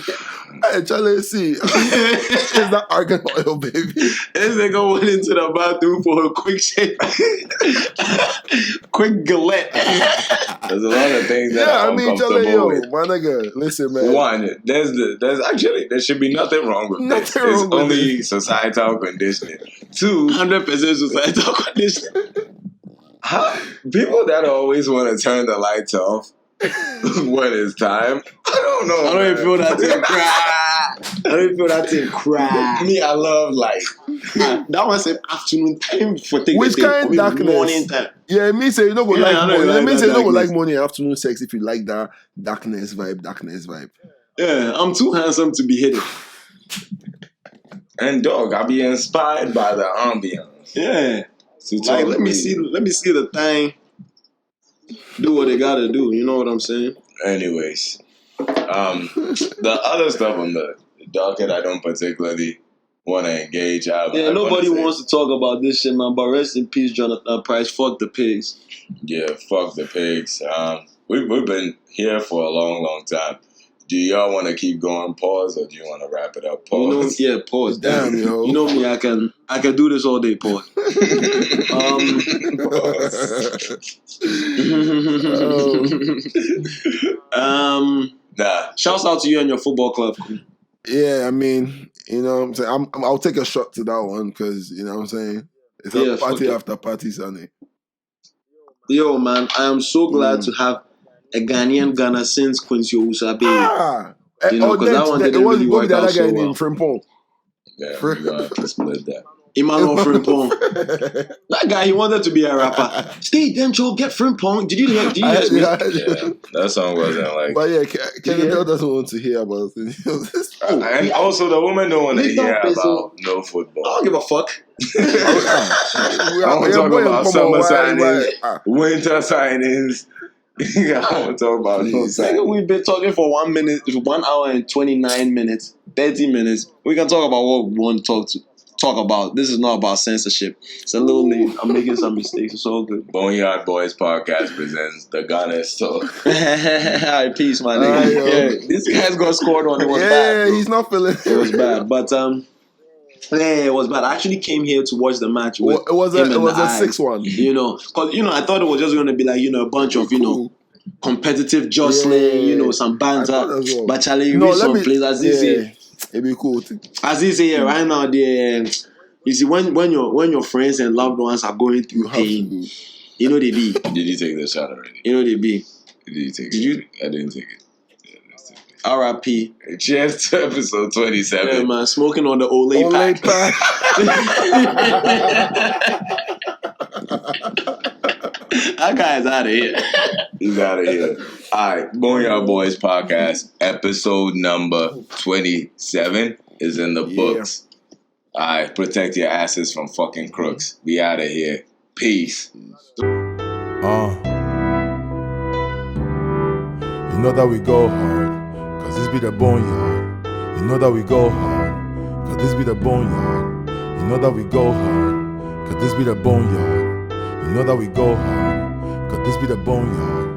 Hey, Charlie, see, it's not argan oil, baby. This nigga went into the bathroom for a quick shave, quick galette. There's a lot of things that are uncomfortable with. My nigga, listen, man. One, there's actually there should be nothing wrong with this. It's only societal conditioning. 2, 100% societal conditioning. People that always want to turn the lights off when it's time. I don't know. I don't even feel that thing cry. Me, I love light. That was an afternoon time for taking which kind of darkness? Morning time. Yeah, me say you don't go like morning. It means you don't go like morning and afternoon sex if you like that darkness vibe. Yeah, I'm too handsome to be hidden. And dog, I be inspired by the ambience. Yeah. Like, let me see the thing. Do what they gotta do. You know what I'm saying? Anyways, the other stuff on the docket, I don't particularly want to engage. Nobody wants to talk about this shit, man. But rest in peace, Jonathan Price. Fuck the pigs. Yeah, fuck the pigs. We've been here for a long time. Do y'all want to keep going, pause, or do you want to wrap it up, pause? Pause. Damn, yo. You know me, I can do this all day, pause. Shouts out to you and your football club. Yeah, I mean, you know what I'm saying? I'll take a shot to that one because, you know what I'm saying? It's a party after party, Sunday. Yo, man, I am so glad to have a Ghanaian Ghana since Quincy Owusu. You know, because that one didn't really work out so well. Frimpong. Yeah, we're going to have to split that. Emmanuel Frimpong. That guy, he wanted to be a rapper. Stay then, Joe, get Frimpong. Did you hear me? Yeah, that song wasn't like... But yeah, Kenny doesn't want to hear about it. And also, the women don't want to hear about no football. I don't give a fuck. I want to talk about summer signings, winter signings. I want to talk about those. We've been talking for 1 hour and 29 minutes, 30 minutes. We can talk about what we want to talk about. This is not about censorship. It's a little late. I'm making some mistakes. It's all good. Boneyard Boys Podcast presents the Ghana Talk. Alright, peace, my nigga. This guy's got scored on. It was bad. Yeah, he's not feeling it. It was bad, but yeah, it was bad. I actually came here to watch the match. It was a 6-1. You know, because I thought it was just going to be like a bunch of competitive jostling. Some banter. But Charlie, you reach some place as you say. It'd be cool. As you say, right now, you see, when your friends and loved ones are going through pain, they be. Did you take the shot already? They be. Did you take it? I didn't take it. R.I.P. Cheers to episode 27. Yeah, man, smoking on the Olay pack. That guy's out of here. He's out of here. All right, Boneyard Boys Podcast, episode number 27 is in the books. All right, protect your asses from fucking crooks. We out of here. Peace. You know that we go hard, cause this be the Boneyard. You know that we go hard, cause this be the Boneyard. You know that we go hard, cause this be the Boneyard. You know that we go hard, cause this be the Boneyard.